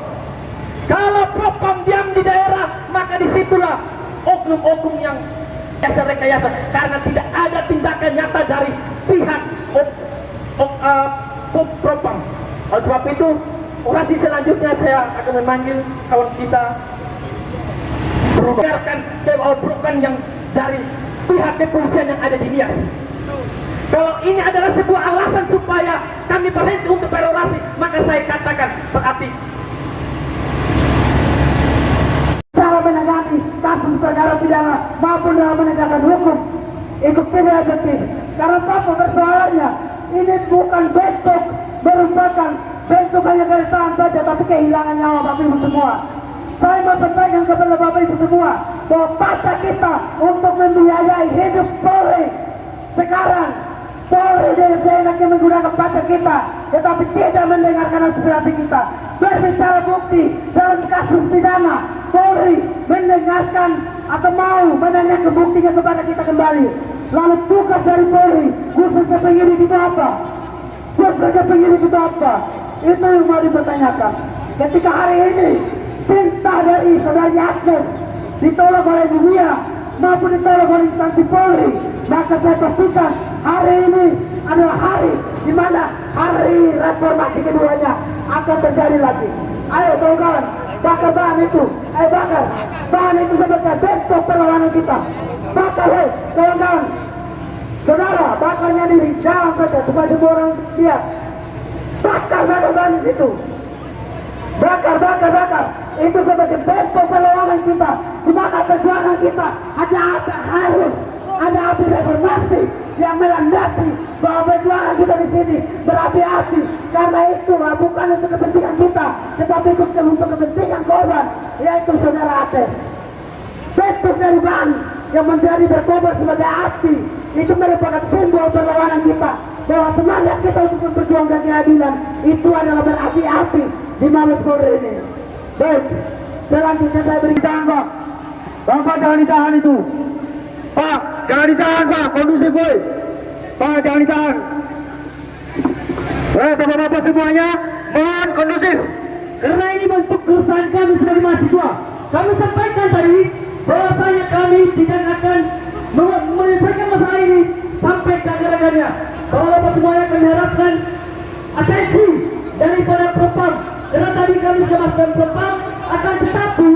Kalau propam diam di daerah, maka disitulah oknum-oknum yang rekayasa, karena tidak ada tindakan nyata dari pihak propam. Oleh sebab itu, orasi selanjutnya saya akan memanggil kawan kita bukan yang dari pihak kepolisian yang ada di Nias. Kalau ini adalah sebuah alasan supaya kami berhenti untuk berorasi, maka saya katakan berarti cara menangani kasus perkara pidana maupun dalam menegakkan hukum itu tidak efektif. Karena apa persoalannya? Ini bukan bentuk, merupakan bentuk hanya keresahan saja, tapi kehilangan nyawa Bapak Ibu semua. Saya mau sampaikan kepada Bapak Ibu semua bahwa paksa kita untuk membiayai hidup Polri sekarang. Polri enaknya menggunakan pajak kita, tetapi tidak mendengarkan aspirasi kita. Berbicara bukti dalam kasus pidana, Polri mendengarkan atau mau menanyakan buktinya kepada kita kembali. Lalu tugas dari Polri, khususnya penyidik itu apa? Tugasnya penyidik itu apa? Itu yang mau dipertanyakan. Ketika hari ini cinta dari saudari Agnes ditolak oleh dunia maupun ditolak oleh instansi Polri, maka saya pastikan hari ini adalah hari di mana hari reformasi keduanya akan terjadi lagi. Ayo kawan-kawan, bakar bahan itu, bakar bahan itu sebagai bentuk perlawanan kita. Bakar, kawan-kawan, saudara, bakarnya diri, jangan saja supaya semua orang lihat. Bakar bahan itu, bakar, itu sebagai bentuk perlawanan kita, semangat perjuangan kita. Ada api reformasi yang melandasi bahwa perjuangan kita di sini berapi-api. Karena itu bukan untuk kepentingan kita, tetapi untuk kepentingan korban, yaitu saudara Ates. Bentuk dari bahan yang menjadi berkobar sebagai api itu merupakan simbol perlawanan kita, bahwa semangat kita untuk memperjuangkan keadilan itu adalah berapi-api di Mabes Polri ini. Baik, selanjutnya saya beri tangga. Bapak jangan ditahan itu. Pak, jangan ditahan Pak, kondusif boy. Pak, jangan ditahan. Bapak-bapak semuanya, mohon kondusif. Karena ini bentuk keresahan kami sebagai mahasiswa. Kami sampaikan tadi bahwasanya kami tidak akan menyelesaikan masalah ini sampai ke akhir-akhirnya. Bapak-bapak semuanya kami harapkan atensi daripada Propam. Karena tadi kami sudah masukkan Propam, akan tetapi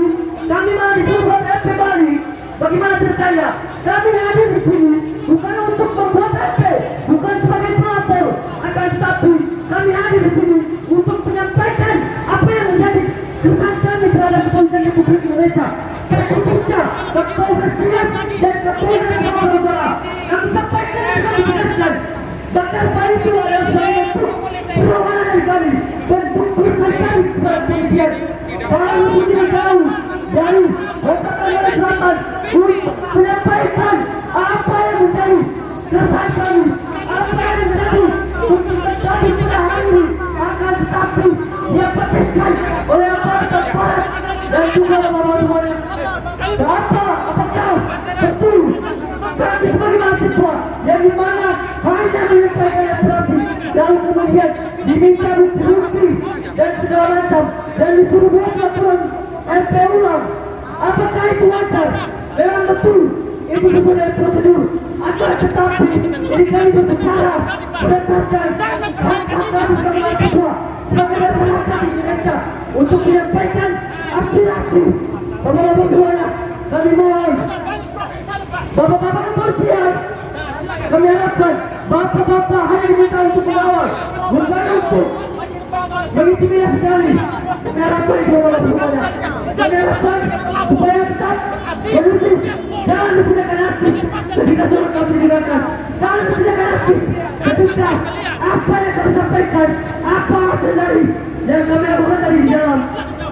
kami mahasiswa buat FP Bali. Bagaimana ceritanya? Kami hadir di sini bukan untuk membuat FP, bukan sebagai pelapor, akan tetapi kami hadir di sini untuk menyampaikan apa yang menjadi kesan kami terhadap kepolisian Republik Indonesia, khususnya Kapolres Riau dan Kapolres Jawa. Kami sampaikan dan kami tegaskan, Dr. Bali itu adalah bentuk perlawanan dari kami, bentuk kesan kami kepada kepolisian. Kalau tidak tahu dari Kota Tangerang Selatan untuk menyampaikan apa yang menjadi kesan kami, apa yang menjadi untuk menjadi kita hari ini, akan tetapi dia petiskan oleh aparat Polres dan juga bapak semuanya. Apakah betul kami sebagai mahasiswa yang dimana hanya menyampaikan aspirasi lalu kemudian diminta bukti dan segala macam dan disuruh buat laporan RP ulang? Apakah itu wajar? Memang betul itu sesuai dengan prosedur. Akan tetapi ini kami berbicara berdasarkan hak kami sebagai mahasiswa, sebagai masyarakat Indonesia untuk menyampaikan aspirasi. Bapak-bapak semuanya, kami mohon bapak-bapak kepolisian, kami harapkan bapak-bapak hanya diminta untuk mengawal, bukan untuk mengintimidasi kami. Kami harapkan itu bapak semuanya. Kami harapkan supaya tetap kondusif, jangan digunakan aktif ketika surat kami digunakan, jangan digunakan aktif ketika apa yang kami sampaikan, apa hasil dari yang kami lakukan tadi di dalam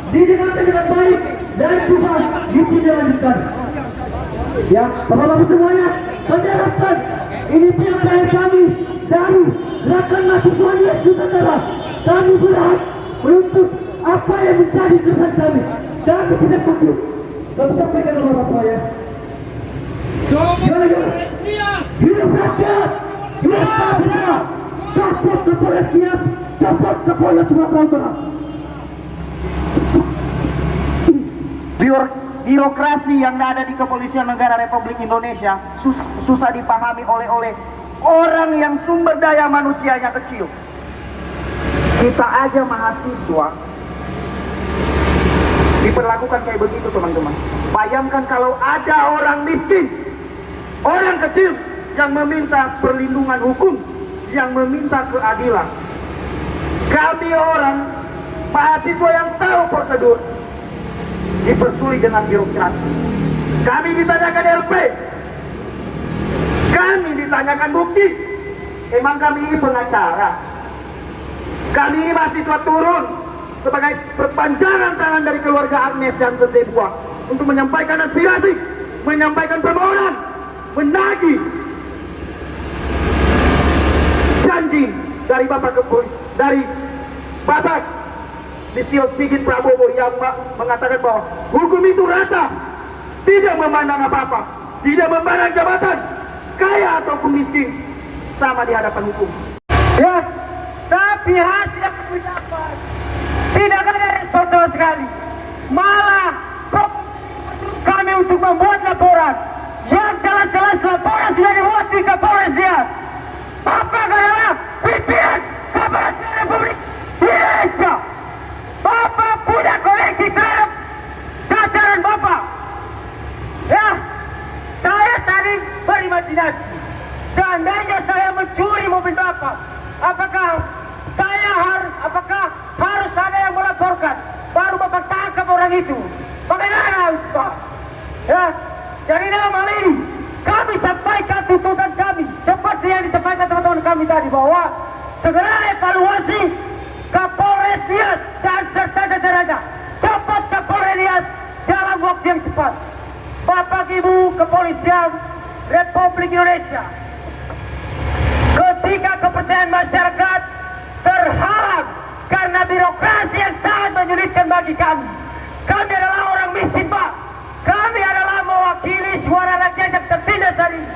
didengarkan dengan baik dan juga dilanjutkan. Ya, bapak-bapak semuanya, kami harapkan ini penyampaian kami dari gerakan mahasiswa Yes Nusantara. Kami berhak menuntut apa yang menjadi kesan kami. Kami tidak cukup. Kami sampaikan kepada bapak saya. Gimana? Hidup rakyat, hidup mahasiswa. Support ke Polres Nias, support ke Polres Sumatera Utara. Birokrasi yang ada di Kepolisian Negara Republik Indonesia susah dipahami oleh orang yang sumber daya manusianya kecil. Kita aja mahasiswa diperlakukan kayak begitu, teman-teman. Bayangkan kalau ada orang miskin, orang kecil yang meminta perlindungan hukum, yang meminta keadilan. Kami orang mahasiswa yang tahu prosedur dipersulit dengan birokrasi. Kami ditanyakan LP, kami ditanyakan bukti. Emang kami ini pengacara? Kami ini mahasiswa turun sebagai perpanjangan tangan dari keluarga Agnes dan Sesebuah untuk menyampaikan aspirasi, menyampaikan permohonan, menagih janji dari Bapak Listio Sigit Prabowo yang mengatakan bahwa hukum itu rata, tidak memandang apa-apa, tidak memandang jabatan, kaya ataupun miskin, sama di hadapan hukum. Ya, tapi hasil pendapat tidak ada respon sama sekali. Malah kami untuk membuat laporan yang jelas-jelas laporan sudah dibuat di Kapolres Nias. Bapak adalah pimpinan Kapolres Republik Indonesia. Bapak punya koneksi terhadap itu. Bagaimana Pak? Ya, jadi dalam hal ini kami sampaikan tuntutan kami seperti yang disampaikan teman-teman kami tadi, bahwa segera evaluasi Kapolres Nias dan serta jajarannya, cepat Kapolres Nias dalam waktu yang cepat. Bapak Ibu Kepolisian Republik Indonesia, ketika kepercayaan masyarakat terhalang karena birokrasi yang sangat menyulitkan bagi kami. Kami adalah orang miskin, Pak. Kami adalah mewakili suara rakyat yang tertindas hari ini.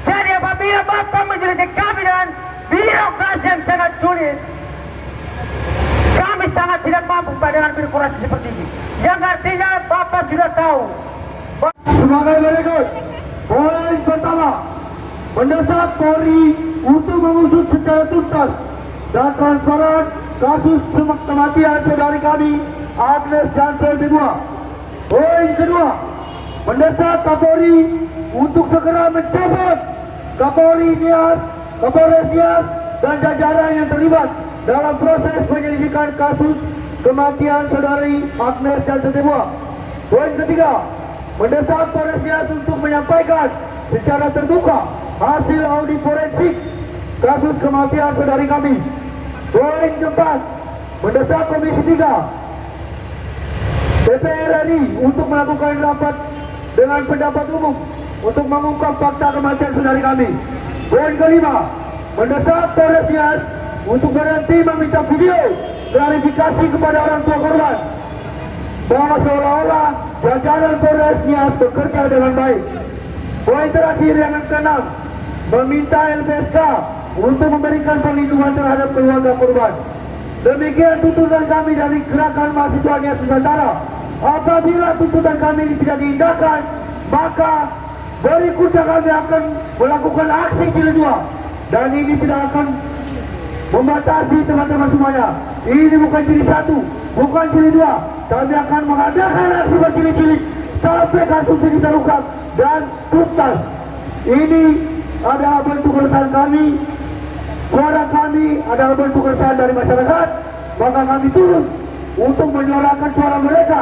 Jadi apabila Bapak menyulitkan kami dengan birokrasi yang sangat sulit, kami sangat tidak mampu Pak dengan birokrasi seperti ini. Yang artinya Bapak sudah tahu. Sebagai berikut, poin pertama, mendesak Polri untuk mengusut secara tuntas dan transparan kasus kematian saudari kami Agnes Jansen Debua. Poin kedua, mendesak Kapolri untuk segera mencopot Kapolri Nias, Kapolres Nias dan jajaran yang terlibat dalam proses penyelidikan kasus kematian saudari Agnes Jansen Debua. Poin ketiga, mendesak Polres Nias untuk menyampaikan secara terbuka hasil audit forensik kasus kematian saudari kami. Poin keempat, mendesak Komisi 3 DPR RI untuk melakukan rapat dengan pendapat umum untuk mengungkap fakta kematian saudari kami. Poin kelima, mendesak Polres Nias untuk berhenti meminta video klarifikasi kepada orang tua korban, bahwa seolah-olah jajaran Polres Nias bekerja dengan baik. Poin terakhir yang keenam, meminta LPSK untuk memberikan perlindungan terhadap keluarga korban. Demikian tuntutan kami dari Gerakan Mahasiswa Nias Nusantara. Apabila tuntutan kami ini tidak diindahkan, maka berikutnya kami akan melakukan aksi jilid 2. Dan ini tidak akan membatasi teman-teman semuanya. Ini bukan jilid 1, bukan jilid 2. Kami akan mengadakan aksi berjilid-jilid sampai kasus ini terungkap dan tuntas. Ini adalah bentuk keresahan kami. Suara kami adalah bentuk keresahan dari masyarakat. Maka kami turun untuk menyuarakan suara mereka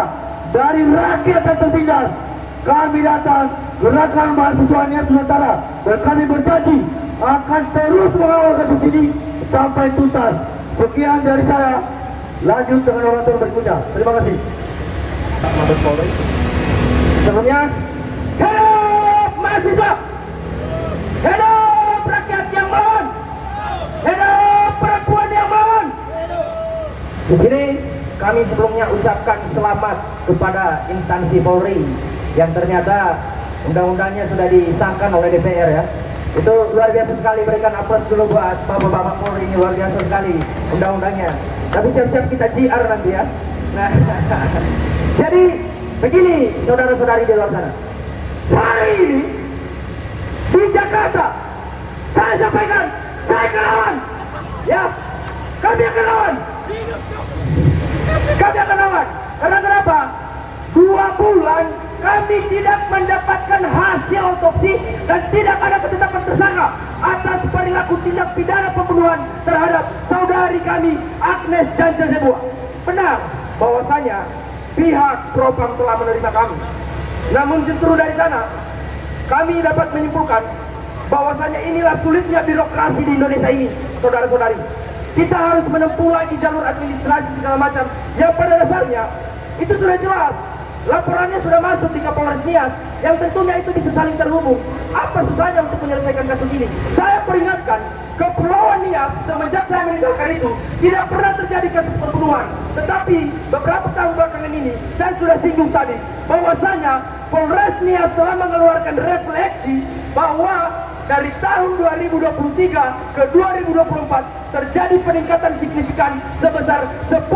dari rakyat yang tertindas. Kami datang Gerakan Mahasiswa Nias Nusantara dan kami berjanji akan terus mengawal kasus ini sampai tuntas. Sekian dari saya. Lanjut dengan orator berikutnya. Terima kasih. Mabes Polri. Sebelumnya, hidup mahasiswa, hidup rakyat yang melawan, hidup perempuan yang melawan. Di sini kami sebelumnya ucapkan selamat kepada instansi Polri yang ternyata undang-undangnya sudah disahkan oleh DPR ya. Itu luar biasa sekali, berikan aplaus dulu buat Bapak Polri, ini luar biasa sekali undang-undangnya. Tapi siap-siap kita JR nanti ya. Nah, jadi begini saudara-saudari di luar sana. Hari ini di Jakarta saya sampaikan, saya akan lawan. Ya, kami akan lawan. Kami akan lawan. Karena kenapa? 2 bulan kami tidak mendapatkan hasil otopsi dan tidak ada penetapan tersangka atas perilaku tindak pidana pembunuhan terhadap saudari kami Agnes Jansen Debua. Benar bahwasanya pihak propam telah menerima kami. Namun justru dari sana kami dapat menyimpulkan bahwasanya inilah sulitnya birokrasi di Indonesia ini, saudara-saudari. Kita harus menempuh lagi jalur administrasi segala macam yang pada dasarnya itu sudah jelas. Laporannya sudah masuk di Kapolres Nias yang tentunya itu bisa saling terhubung. Apa susahnya untuk menyelesaikan kasus ini? Saya peringatkan, Kepulauan Nias semenjak saya meninggalkan itu tidak pernah terjadi kasus pembunuhan. Tetapi beberapa tahun belakangan ini saya sudah singgung tadi bahwasanya Polres Nias telah mengeluarkan refleksi bahwa dari tahun 2023 ke 2024 terjadi peningkatan signifikan sebesar 10,7%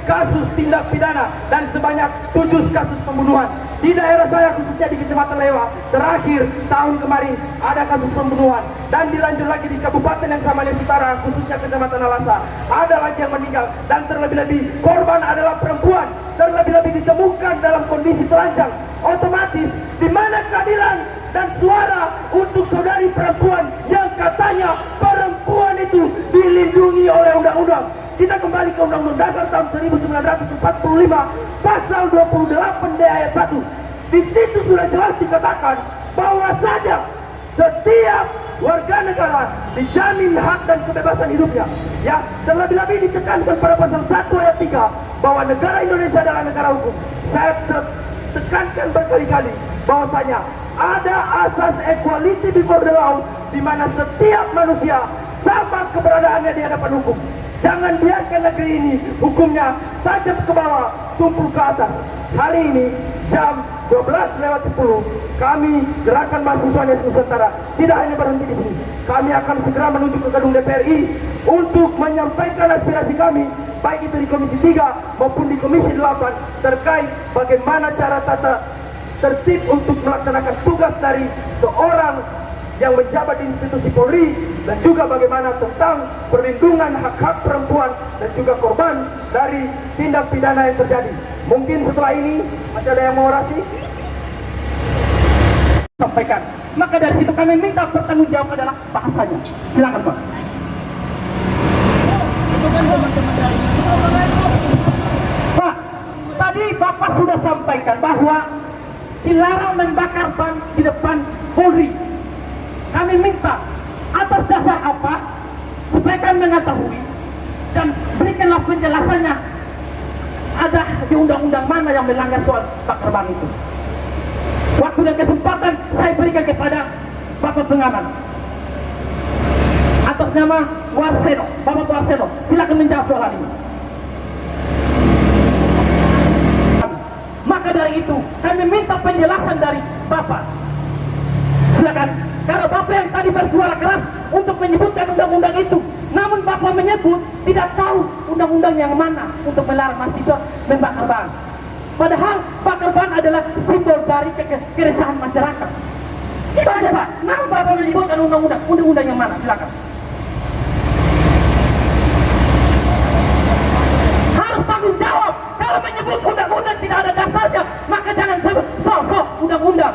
kasus tindak pidana dan sebanyak 7 kasus pembunuhan. Di daerah saya khususnya di Kecamatan Lewa, terakhir tahun kemarin ada kasus pembunuhan dan dilanjut lagi di Kabupaten yang sama di utara khususnya Kecamatan Alasa ada lagi yang meninggal dan terlebih-lebih korban adalah perempuan, terlebih-lebih ditemukan dalam kondisi telanjang. Otomatis di mana keadilan dan suara untuk saudari perempuan yang katanya perempuan itu dilindungi oleh undang-undang? kita kembali ke Undang-Undang Dasar tahun 1945 pasal 28 D ayat 1. Di situ sudah jelas dikatakan bahwa saja setiap warga negara dijamin hak dan kebebasan hidupnya. Ya, terlebih-lebih ditekankan pada pasal 1 ayat 3 bahwa negara Indonesia adalah negara hukum. Saya tekankan berkali-kali bahwasanya ada asas equality before the law, di mana setiap manusia sama keberadaannya di hadapan hukum. Jangan biarkan negeri ini hukumnya tajam ke bawah, tumpul ke atas. Hari ini jam 12:10 kami gerakan mahasiswa Nusantara tidak hanya berhenti di sini. Kami akan segera menuju ke gedung DPRI untuk menyampaikan aspirasi kami, baik itu di Komisi 3 maupun di Komisi 8 terkait bagaimana cara tata tertib untuk melaksanakan tugas dari seorang yang menjabat di institusi Polri, dan juga bagaimana tentang perlindungan hak-hak perempuan dan juga korban dari tindak pidana yang terjadi. Mungkin setelah ini masih ada yang mau orasi? Sampaikan. Maka dari situ kami minta bertanggung jawab adalah bahasanya. Silakan Pak. Pak, tadi Bapak sudah sampaikan bahwa dilarang membakar ban di depan Polri. Kami minta atas dasar apa supaya kami mengetahui dan berikanlah penjelasannya. Ada di undang-undang mana yang melanggar soal bakar ban itu? Waktu dan kesempatan saya berikan kepada Bapak Pengaman atas nama Warseno, Bapak Warseno, silakan menjawab soal ini. Maka dari itu kami minta penjelasan dari Bapak. Silakan. Karena Bapak yang tadi bersuara keras untuk menyebutkan undang-undang itu, namun Bapak menyebut tidak tahu undang-undang yang mana untuk melarang mahasiswa membakar ban. Padahal bakar ban adalah simbol dari keresahan masyarakat. Itu aja Pak. Namun Bapak menyebutkan undang-undang yang mana? Silakan. Harus tanggung jawab. Kalau menyebut undang-undang tidak ada dasarnya, maka jangan sebut sok-sok undang-undang.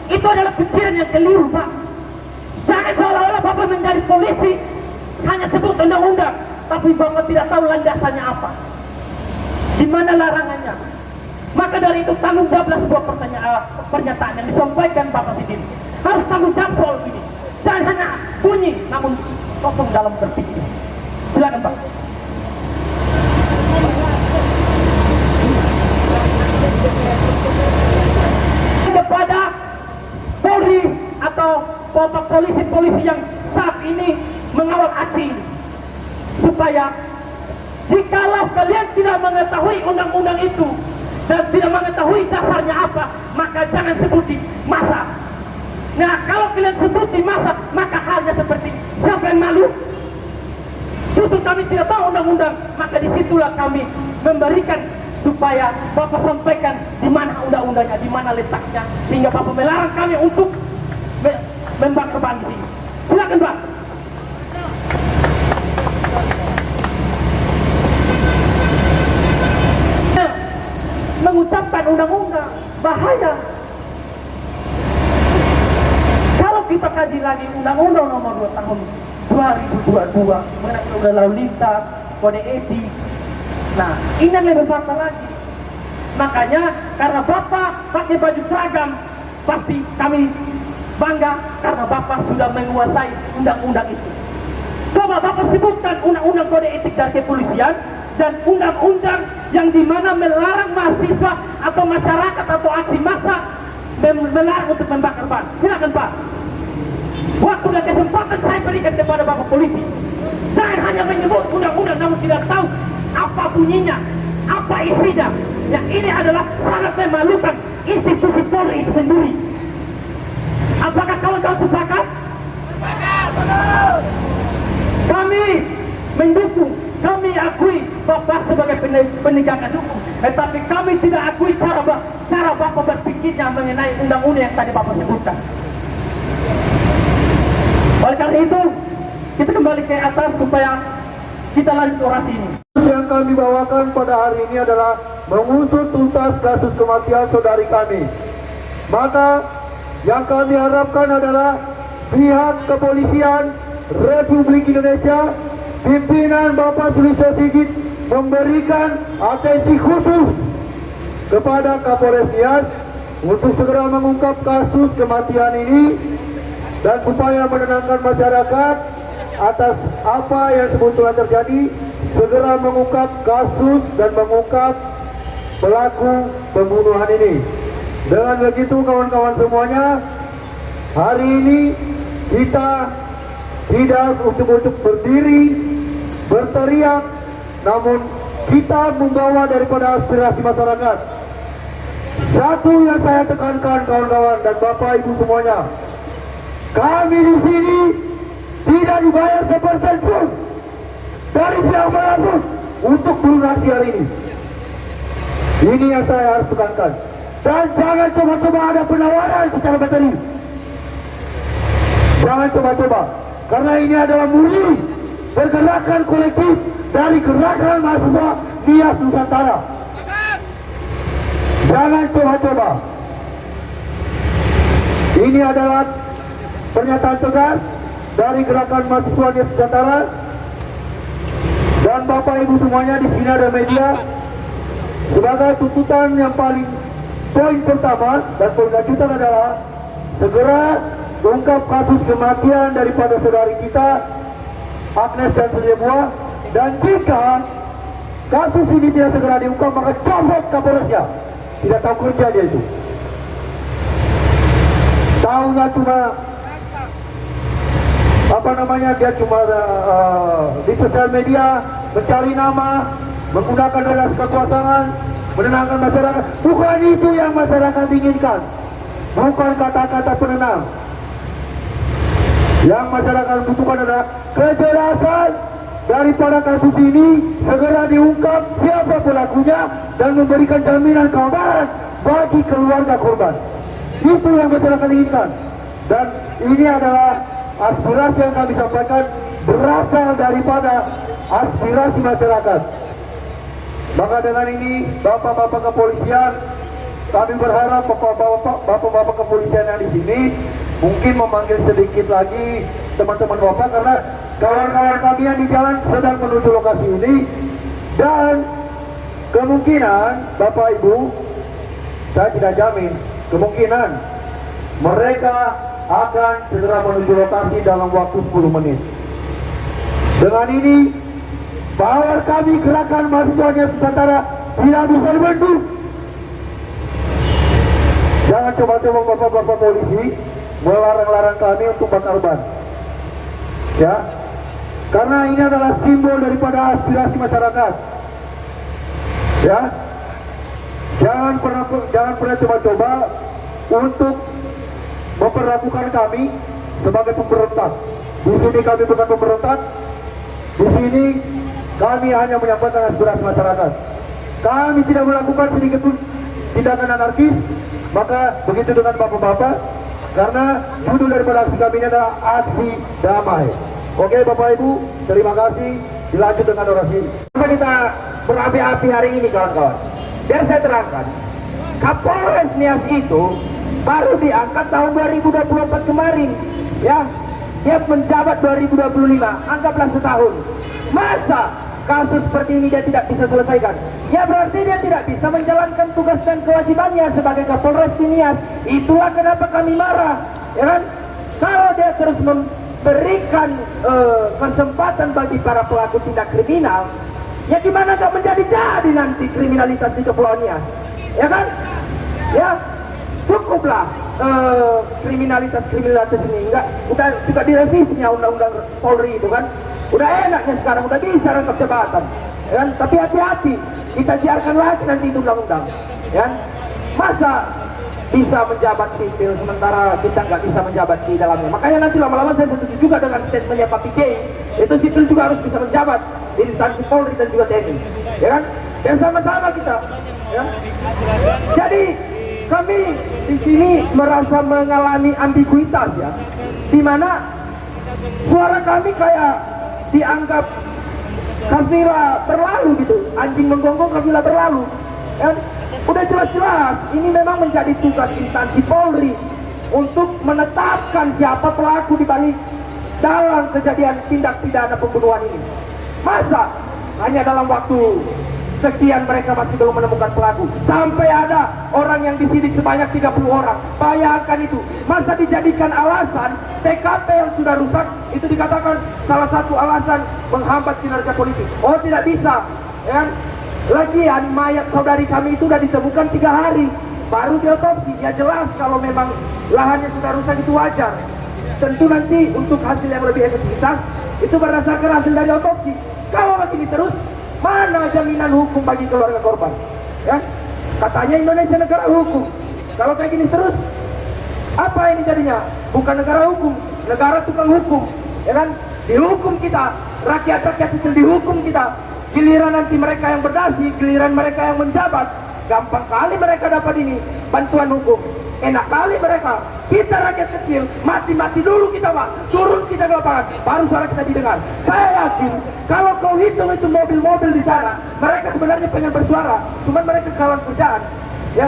Itu adalah pikiran yang keliru Pak. Jangan seolah-olah Bapak menjadi polisi hanya sebut undang-undang, tapi Bapak tidak tahu landasannya apa, di mana larangannya. Maka dari itu tanggung jawablah sebuah pernyataan yang disampaikan Bapak sendiri. Harus tanggung jawab soal ini. Jangan hanya bunyi, namun kosong dalam berpikir. Silakan Pak. Kepada Polri atau Bapak polisi-polisi yang saat ini mengawal aksi ini, supaya jikalau kalian tidak mengetahui undang-undang itu dan tidak mengetahui dasarnya apa, maka jangan sebut di masa. Nah, kalau kalian sebut di masa, maka halnya seperti siapa yang malu? Justru kami tidak tahu undang-undang, maka disitulah kami memberikan supaya Bapak sampaikan di mana undang-undangnya, di mana letaknya, sehingga Bapak melarang kami untuk membakar ban di sini. Silakan Pak. Mengucapkan undang-undang bahaya. Kalau kita kaji lagi undang-undang nomor 2 tahun 2022 mengenai kode lalu lintas, kode etik. Nah, ini yang lebih fatal lagi. Makanya karena Bapak pakai baju seragam, pasti kami bangga karena Bapak sudah menguasai undang-undang itu. Coba Bapak sebutkan undang-undang kode etik dari kepolisian dan undang-undang yang dimana melarang mahasiswa atau masyarakat atau aksi massa melarang untuk membakar ban. Silakan Pak. Waktu dan kesempatan saya berikan kepada Bapak polisi. Jangan hanya menyebut undang-undang namun tidak tahu apa bunyinya, apa isinya. Yang ini adalah sangat memalukan institusi Polri itu sendiri. Apakah kawan-kawan sepakat? Kami mendukung, kami akui Bapak sebagai penegakan hukum, tetapi kami tidak akui cara Bapak berpikirnya mengenai undang-undang yang tadi Bapak sebutkan. Oleh karena itu, kita kembali ke atas supaya kita lanjut orasi ini. Yang kami bawakan pada hari ini adalah mengusut tuntas kasus kematian saudari kami. Maka yang kami harapkan adalah pihak kepolisian Republik Indonesia pimpinan Bapak Sulistyo Sigit memberikan atensi khusus kepada Kapolres Nias untuk segera mengungkap kasus kematian ini dan supaya menenangkan masyarakat atas apa yang sebetulnya terjadi, segera mengungkap kasus dan mengungkap pelaku pembunuhan ini. Dengan begitu kawan-kawan semuanya, hari ini kita tidak untuk berdiri berteriak, namun kita membawa daripada aspirasi masyarakat. Satu yang saya tekankan kawan-kawan dan Bapak Ibu semuanya, kami di sini tidak dibayar sepersen pun dari pihak manapun untuk melunasi hari ini. Ini yang saya harus tekankan. Dan jangan coba-coba ada penawaran secara materi. Jangan coba-coba, karena ini adalah murni pergerakan kolektif dari gerakan mahasiswa Nias Nusantara. Jangan coba-coba. Ini adalah pernyataan tegas dari gerakan mahasiswa Nias Nusantara. Dan Bapak Ibu semuanya di sini ada media. Sebagai tuntutan yang paling poin pertama dan poin lanjutan adalah segera ungkap kasus kematian daripada saudari kita Agnes dan Suryabuah, dan jika kasus ini tidak segera diungkap maka copot Kapolresnya. Tidak tahu kerja dia itu. Tahunya cuma dia cuma di sosial media mencari nama, menggunakan relasi kekuasaan, menenangkan masyarakat. Bukan itu yang masyarakat inginkan. Bukan kata-kata penenang. Yang masyarakat butuhkan adalah kejelasan daripada kasus ini, segera diungkap siapa pelakunya dan memberikan jaminan keamanan bagi keluarga korban. Itu yang masyarakat inginkan. Dan ini adalah aspirasi yang kami sampaikan berasal daripada aspirasi masyarakat. Maka dengan ini Bapak-bapak kepolisian, kami berharap Bapak-bapak kepolisian yang di sini mungkin memanggil sedikit lagi teman-teman Bapak, karena kawan-kawan kami yang di jalan sedang menuju lokasi ini, dan kemungkinan Bapak Ibu, saya tidak jamin, kemungkinan mereka akan segera menuju lokasi dalam waktu 10 menit. Dengan ini bahwa kami gerakan mahasiswa Nias Nusantara tidak bisa dibendung. Jangan coba-coba Bapak-bapak polisi melarang-larang kami untuk bakar ban. Ya, karena ini adalah simbol daripada aspirasi masyarakat. Ya, jangan pernah coba-coba untuk memperlakukan kami sebagai pemberontak. Di sini kami bukan pemberontak. Di sini kami hanya menyampaikan aspirasi masyarakat. Kami tidak melakukan sedikit pun tindakan anarkis. Maka begitu dengan Bapak-bapak, karena judul daripada aksi kami ini adalah aksi damai. Oke Bapak Ibu, terima kasih. Dilanjut dengan orasi. Kita berapi-api hari ini kawan-kawan. Biar saya terangkan, Kapolres Nias itu baru diangkat tahun 2024 kemarin. Ya, dia menjabat 2025, anggaplah setahun. Masa kasus seperti ini dia tidak bisa selesaikan? Ya berarti dia tidak bisa menjalankan tugas dan kewajibannya sebagai Kapolres di Nias. Itulah kenapa kami marah, ya kan? Kalau dia terus memberikan kesempatan bagi para pelaku tindak kriminal, ya gimana gak menjadi nanti kriminalitas di Kepulauan Nias, ya kan? Ya cukuplah kriminalitas ini, enggak, udah juga direvisinya undang-undang Polri itu kan. Udah enaknya sekarang, udah bisa rangkap jabatan, ya kan? Tapi hati-hati, kita biarkan lagi nanti itu undang-undang, ya kan? Masa bisa menjabat sipil sementara kita nggak bisa menjabat di dalamnya. Makanya nanti lama-lama saya setuju juga dengan statementnya Pak Pikey, itu sipil juga harus bisa menjabat di instansi Polri dan juga TNI, ya kan? Dan sama-sama kita, ya. Jadi kami di sini merasa mengalami ambiguitas, ya, di mana suara kami kayak dianggap kafila berlalu gitu, anjing menggonggong kafila berlalu, ya. Udah jelas-jelas ini memang menjadi tugas instansi Polri untuk menetapkan siapa pelaku di balik dalam kejadian tindak pidana pembunuhan ini. Masa hanya dalam waktu sekian mereka masih belum menemukan pelaku, sampai ada orang yang disidik sebanyak 30 orang. Bayangkan itu, masa dijadikan alasan TKP yang sudah rusak itu dikatakan salah satu alasan menghambat kinerja polisi. Oh, tidak bisa, ya. Lagian mayat saudari kami itu sudah ditemukan 3 hari baru diotopsi. Ya jelas kalau memang lahannya sudah rusak itu wajar. Tentu nanti untuk hasil yang lebih efektivitas itu berdasarkan hasil dari otopsi. Kalau begini terus, mana jaminan hukum bagi keluarga korban? Ya, katanya Indonesia negara hukum. Kalau kayak gini terus, apa ini jadinya? Bukan negara hukum, negara tukang hukum. Ya kan? Dihukum kita, rakyat-rakyat itu dihukum kita. Giliran nanti mereka yang berdasi, giliran mereka yang menjabat, gampang kali mereka dapat ini bantuan hukum. Enak kali mereka. Kita rakyat kecil, mati-mati dulu kita, Pak. Turun kita ke lapangan, baru suara kita didengar. Saya yakin kalau kau hitung itu mobil-mobil di sana, mereka sebenarnya pengen bersuara, cuman mereka kawan kerjaan. Ya,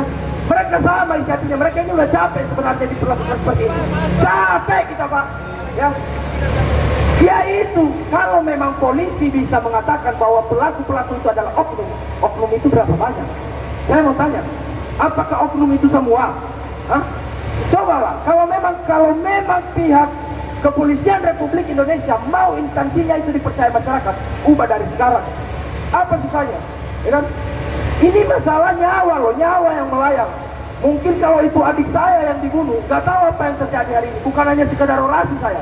mereka sama isi hatinya. Mereka ini udah capek sebenarnya diperlakukan seperti ini. Capek kita, Pak. Ya. Ya itu, kalau memang polisi bisa mengatakan bahwa pelaku-pelaku itu adalah oknum, oknum itu berapa banyak? Saya mau tanya, apakah oknum itu semua? Hah? Cobalah, kalau memang pihak Kepolisian Republik Indonesia mau instansinya itu dipercaya masyarakat, ubah dari sekarang. Apa susahnya? Ya kan? Ini masalah nyawa loh, nyawa yang melayang. Mungkin kalau itu adik saya yang dibunuh, nggak tahu apa yang terjadi hari ini. Bukan hanya sekedar orasi saya.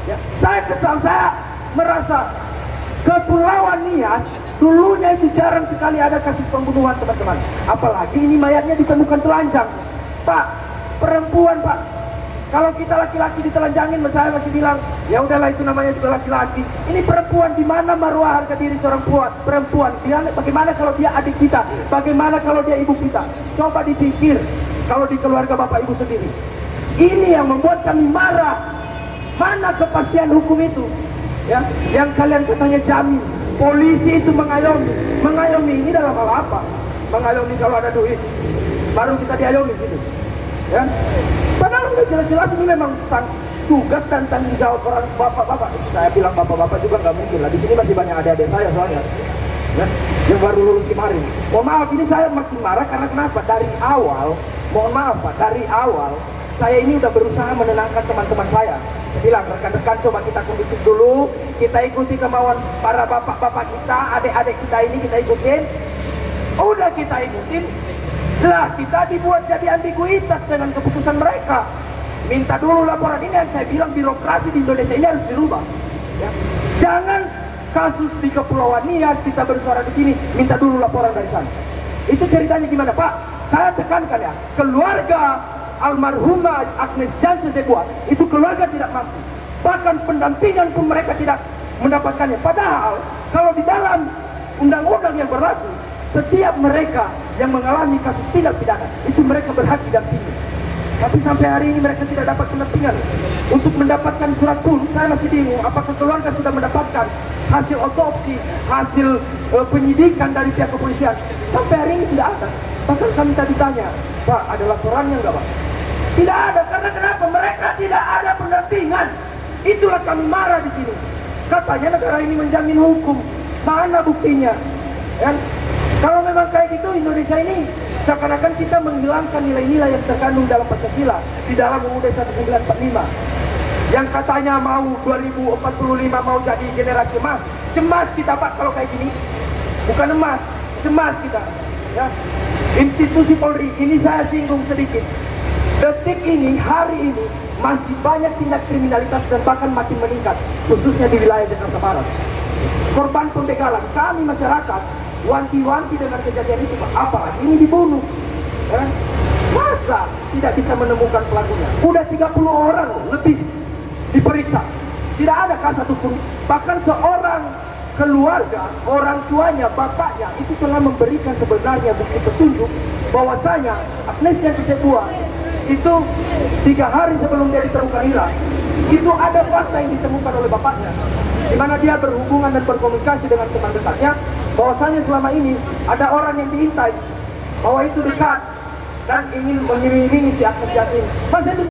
Ya, saya kesal, saya merasa Kepulauan Nias dulunya itu jarang sekali ada kasus pembunuhan, teman-teman. Apalagi ini mayatnya ditemukan telanjang. Pak, perempuan, Pak. Kalau kita laki-laki ditelanjangin, saya masih bilang, ya udahlah itu namanya juga laki-laki. Ini perempuan, di mana maruah harga diri seorang perempuan? Bagaimana kalau dia adik kita? Bagaimana kalau dia ibu kita? Coba dipikir kalau di keluarga bapak ibu sendiri. Ini yang membuat kami marah. Mana kepastian hukum itu? Ya, yang kalian katanya jamin. Polisi itu mengayomi ini dalam hal apa? Mengayomi kalau ada duit, baru kita diayomi gitu. Ya, padahal udah jelas-jelas ini memang tugas dan tanggung jawab orang bapak-bapak. Saya bilang bapak-bapak juga nggak mungkin lah. Di sini masih banyak adik-adik saya soalnya, ya, yang baru lulus kemarin. Oh maaf, ini saya makin marah karena kenapa? Dari awal, mohon maaf Pak, dari awal saya ini udah berusaha menenangkan teman-teman saya. Saya bilang, rekan-rekan coba kita kondusif dulu, kita ikuti kemauan para bapak-bapak kita, adik-adik kita ini kita ikutin. Udah kita ikutin, lah kita dibuat jadi ambiguitas dengan keputusan mereka. Minta dulu laporan. Ini yang saya bilang, birokrasi di Indonesia ini harus dirubah. Ya. Jangan kasus di Kepulauan Nias kita bersuara di sini, minta dulu laporan dari sana. Itu ceritanya gimana, Pak? Saya tekankan ya, keluarga almarhumah Agnes Jansen Sebuah itu keluarga tidak mampu, bahkan pendampingan pun mereka tidak mendapatkannya. Padahal kalau di dalam undang-undang yang berlaku, setiap mereka yang mengalami kasus tindak pidana itu mereka berhak didampingi. Tapi sampai hari ini mereka tidak dapat pendampingan. Untuk mendapatkan surat pun saya masih bingung apakah keluarga sudah mendapatkan hasil otopsi, hasil penyidikan dari pihak kepolisian. Sampai hari ini tidak ada. Bahkan kami tadi tanya, Pak, ada laporannya enggak, Pak? Tidak ada. Karena kenapa? Mereka tidak ada pendampingan. Itulah kami marah di sini. Katanya negara ini menjamin hukum. Mana buktinya? Ya? Kalau memang kayak gitu, Indonesia ini seakan-akan kita menghilangkan nilai-nilai yang terkandung dalam Pancasila di dalam UUD 1945. Yang katanya mau 2045 mau jadi generasi emas. Cemas kita, Pak, kalau kayak gini. Bukan emas, cemas kita. Ya. Institusi Polri ini saya singgung sedikit. Detik ini, hari ini masih banyak tindak kriminalitas dan bahkan makin meningkat, khususnya di wilayah Jakarta Barat. Korban pembegalan, kami masyarakat wanti-wanti dengan kejadian itu, Pak. Apalagi ini dibunuh. Ya. Masa tidak bisa menemukan pelakunya? Udah 30 orang lebih diperiksa, tidak ada satu pun. Bahkan seorang keluarga, orang tuanya, bapaknya itu telah memberikan sebenarnya bukti petunjuk bahwasanya Agnes Jansen Sebuah itu 3 hari sebelum dia ditemukan hilang, itu ada fakta yang ditemukan oleh bapaknya, di mana dia berhubungan dan berkomunikasi dengan teman dekatnya, bahwasanya selama ini ada orang yang diintai bahwa itu dekat dan ingin mengiringi si Agnes Jansen. Masa itu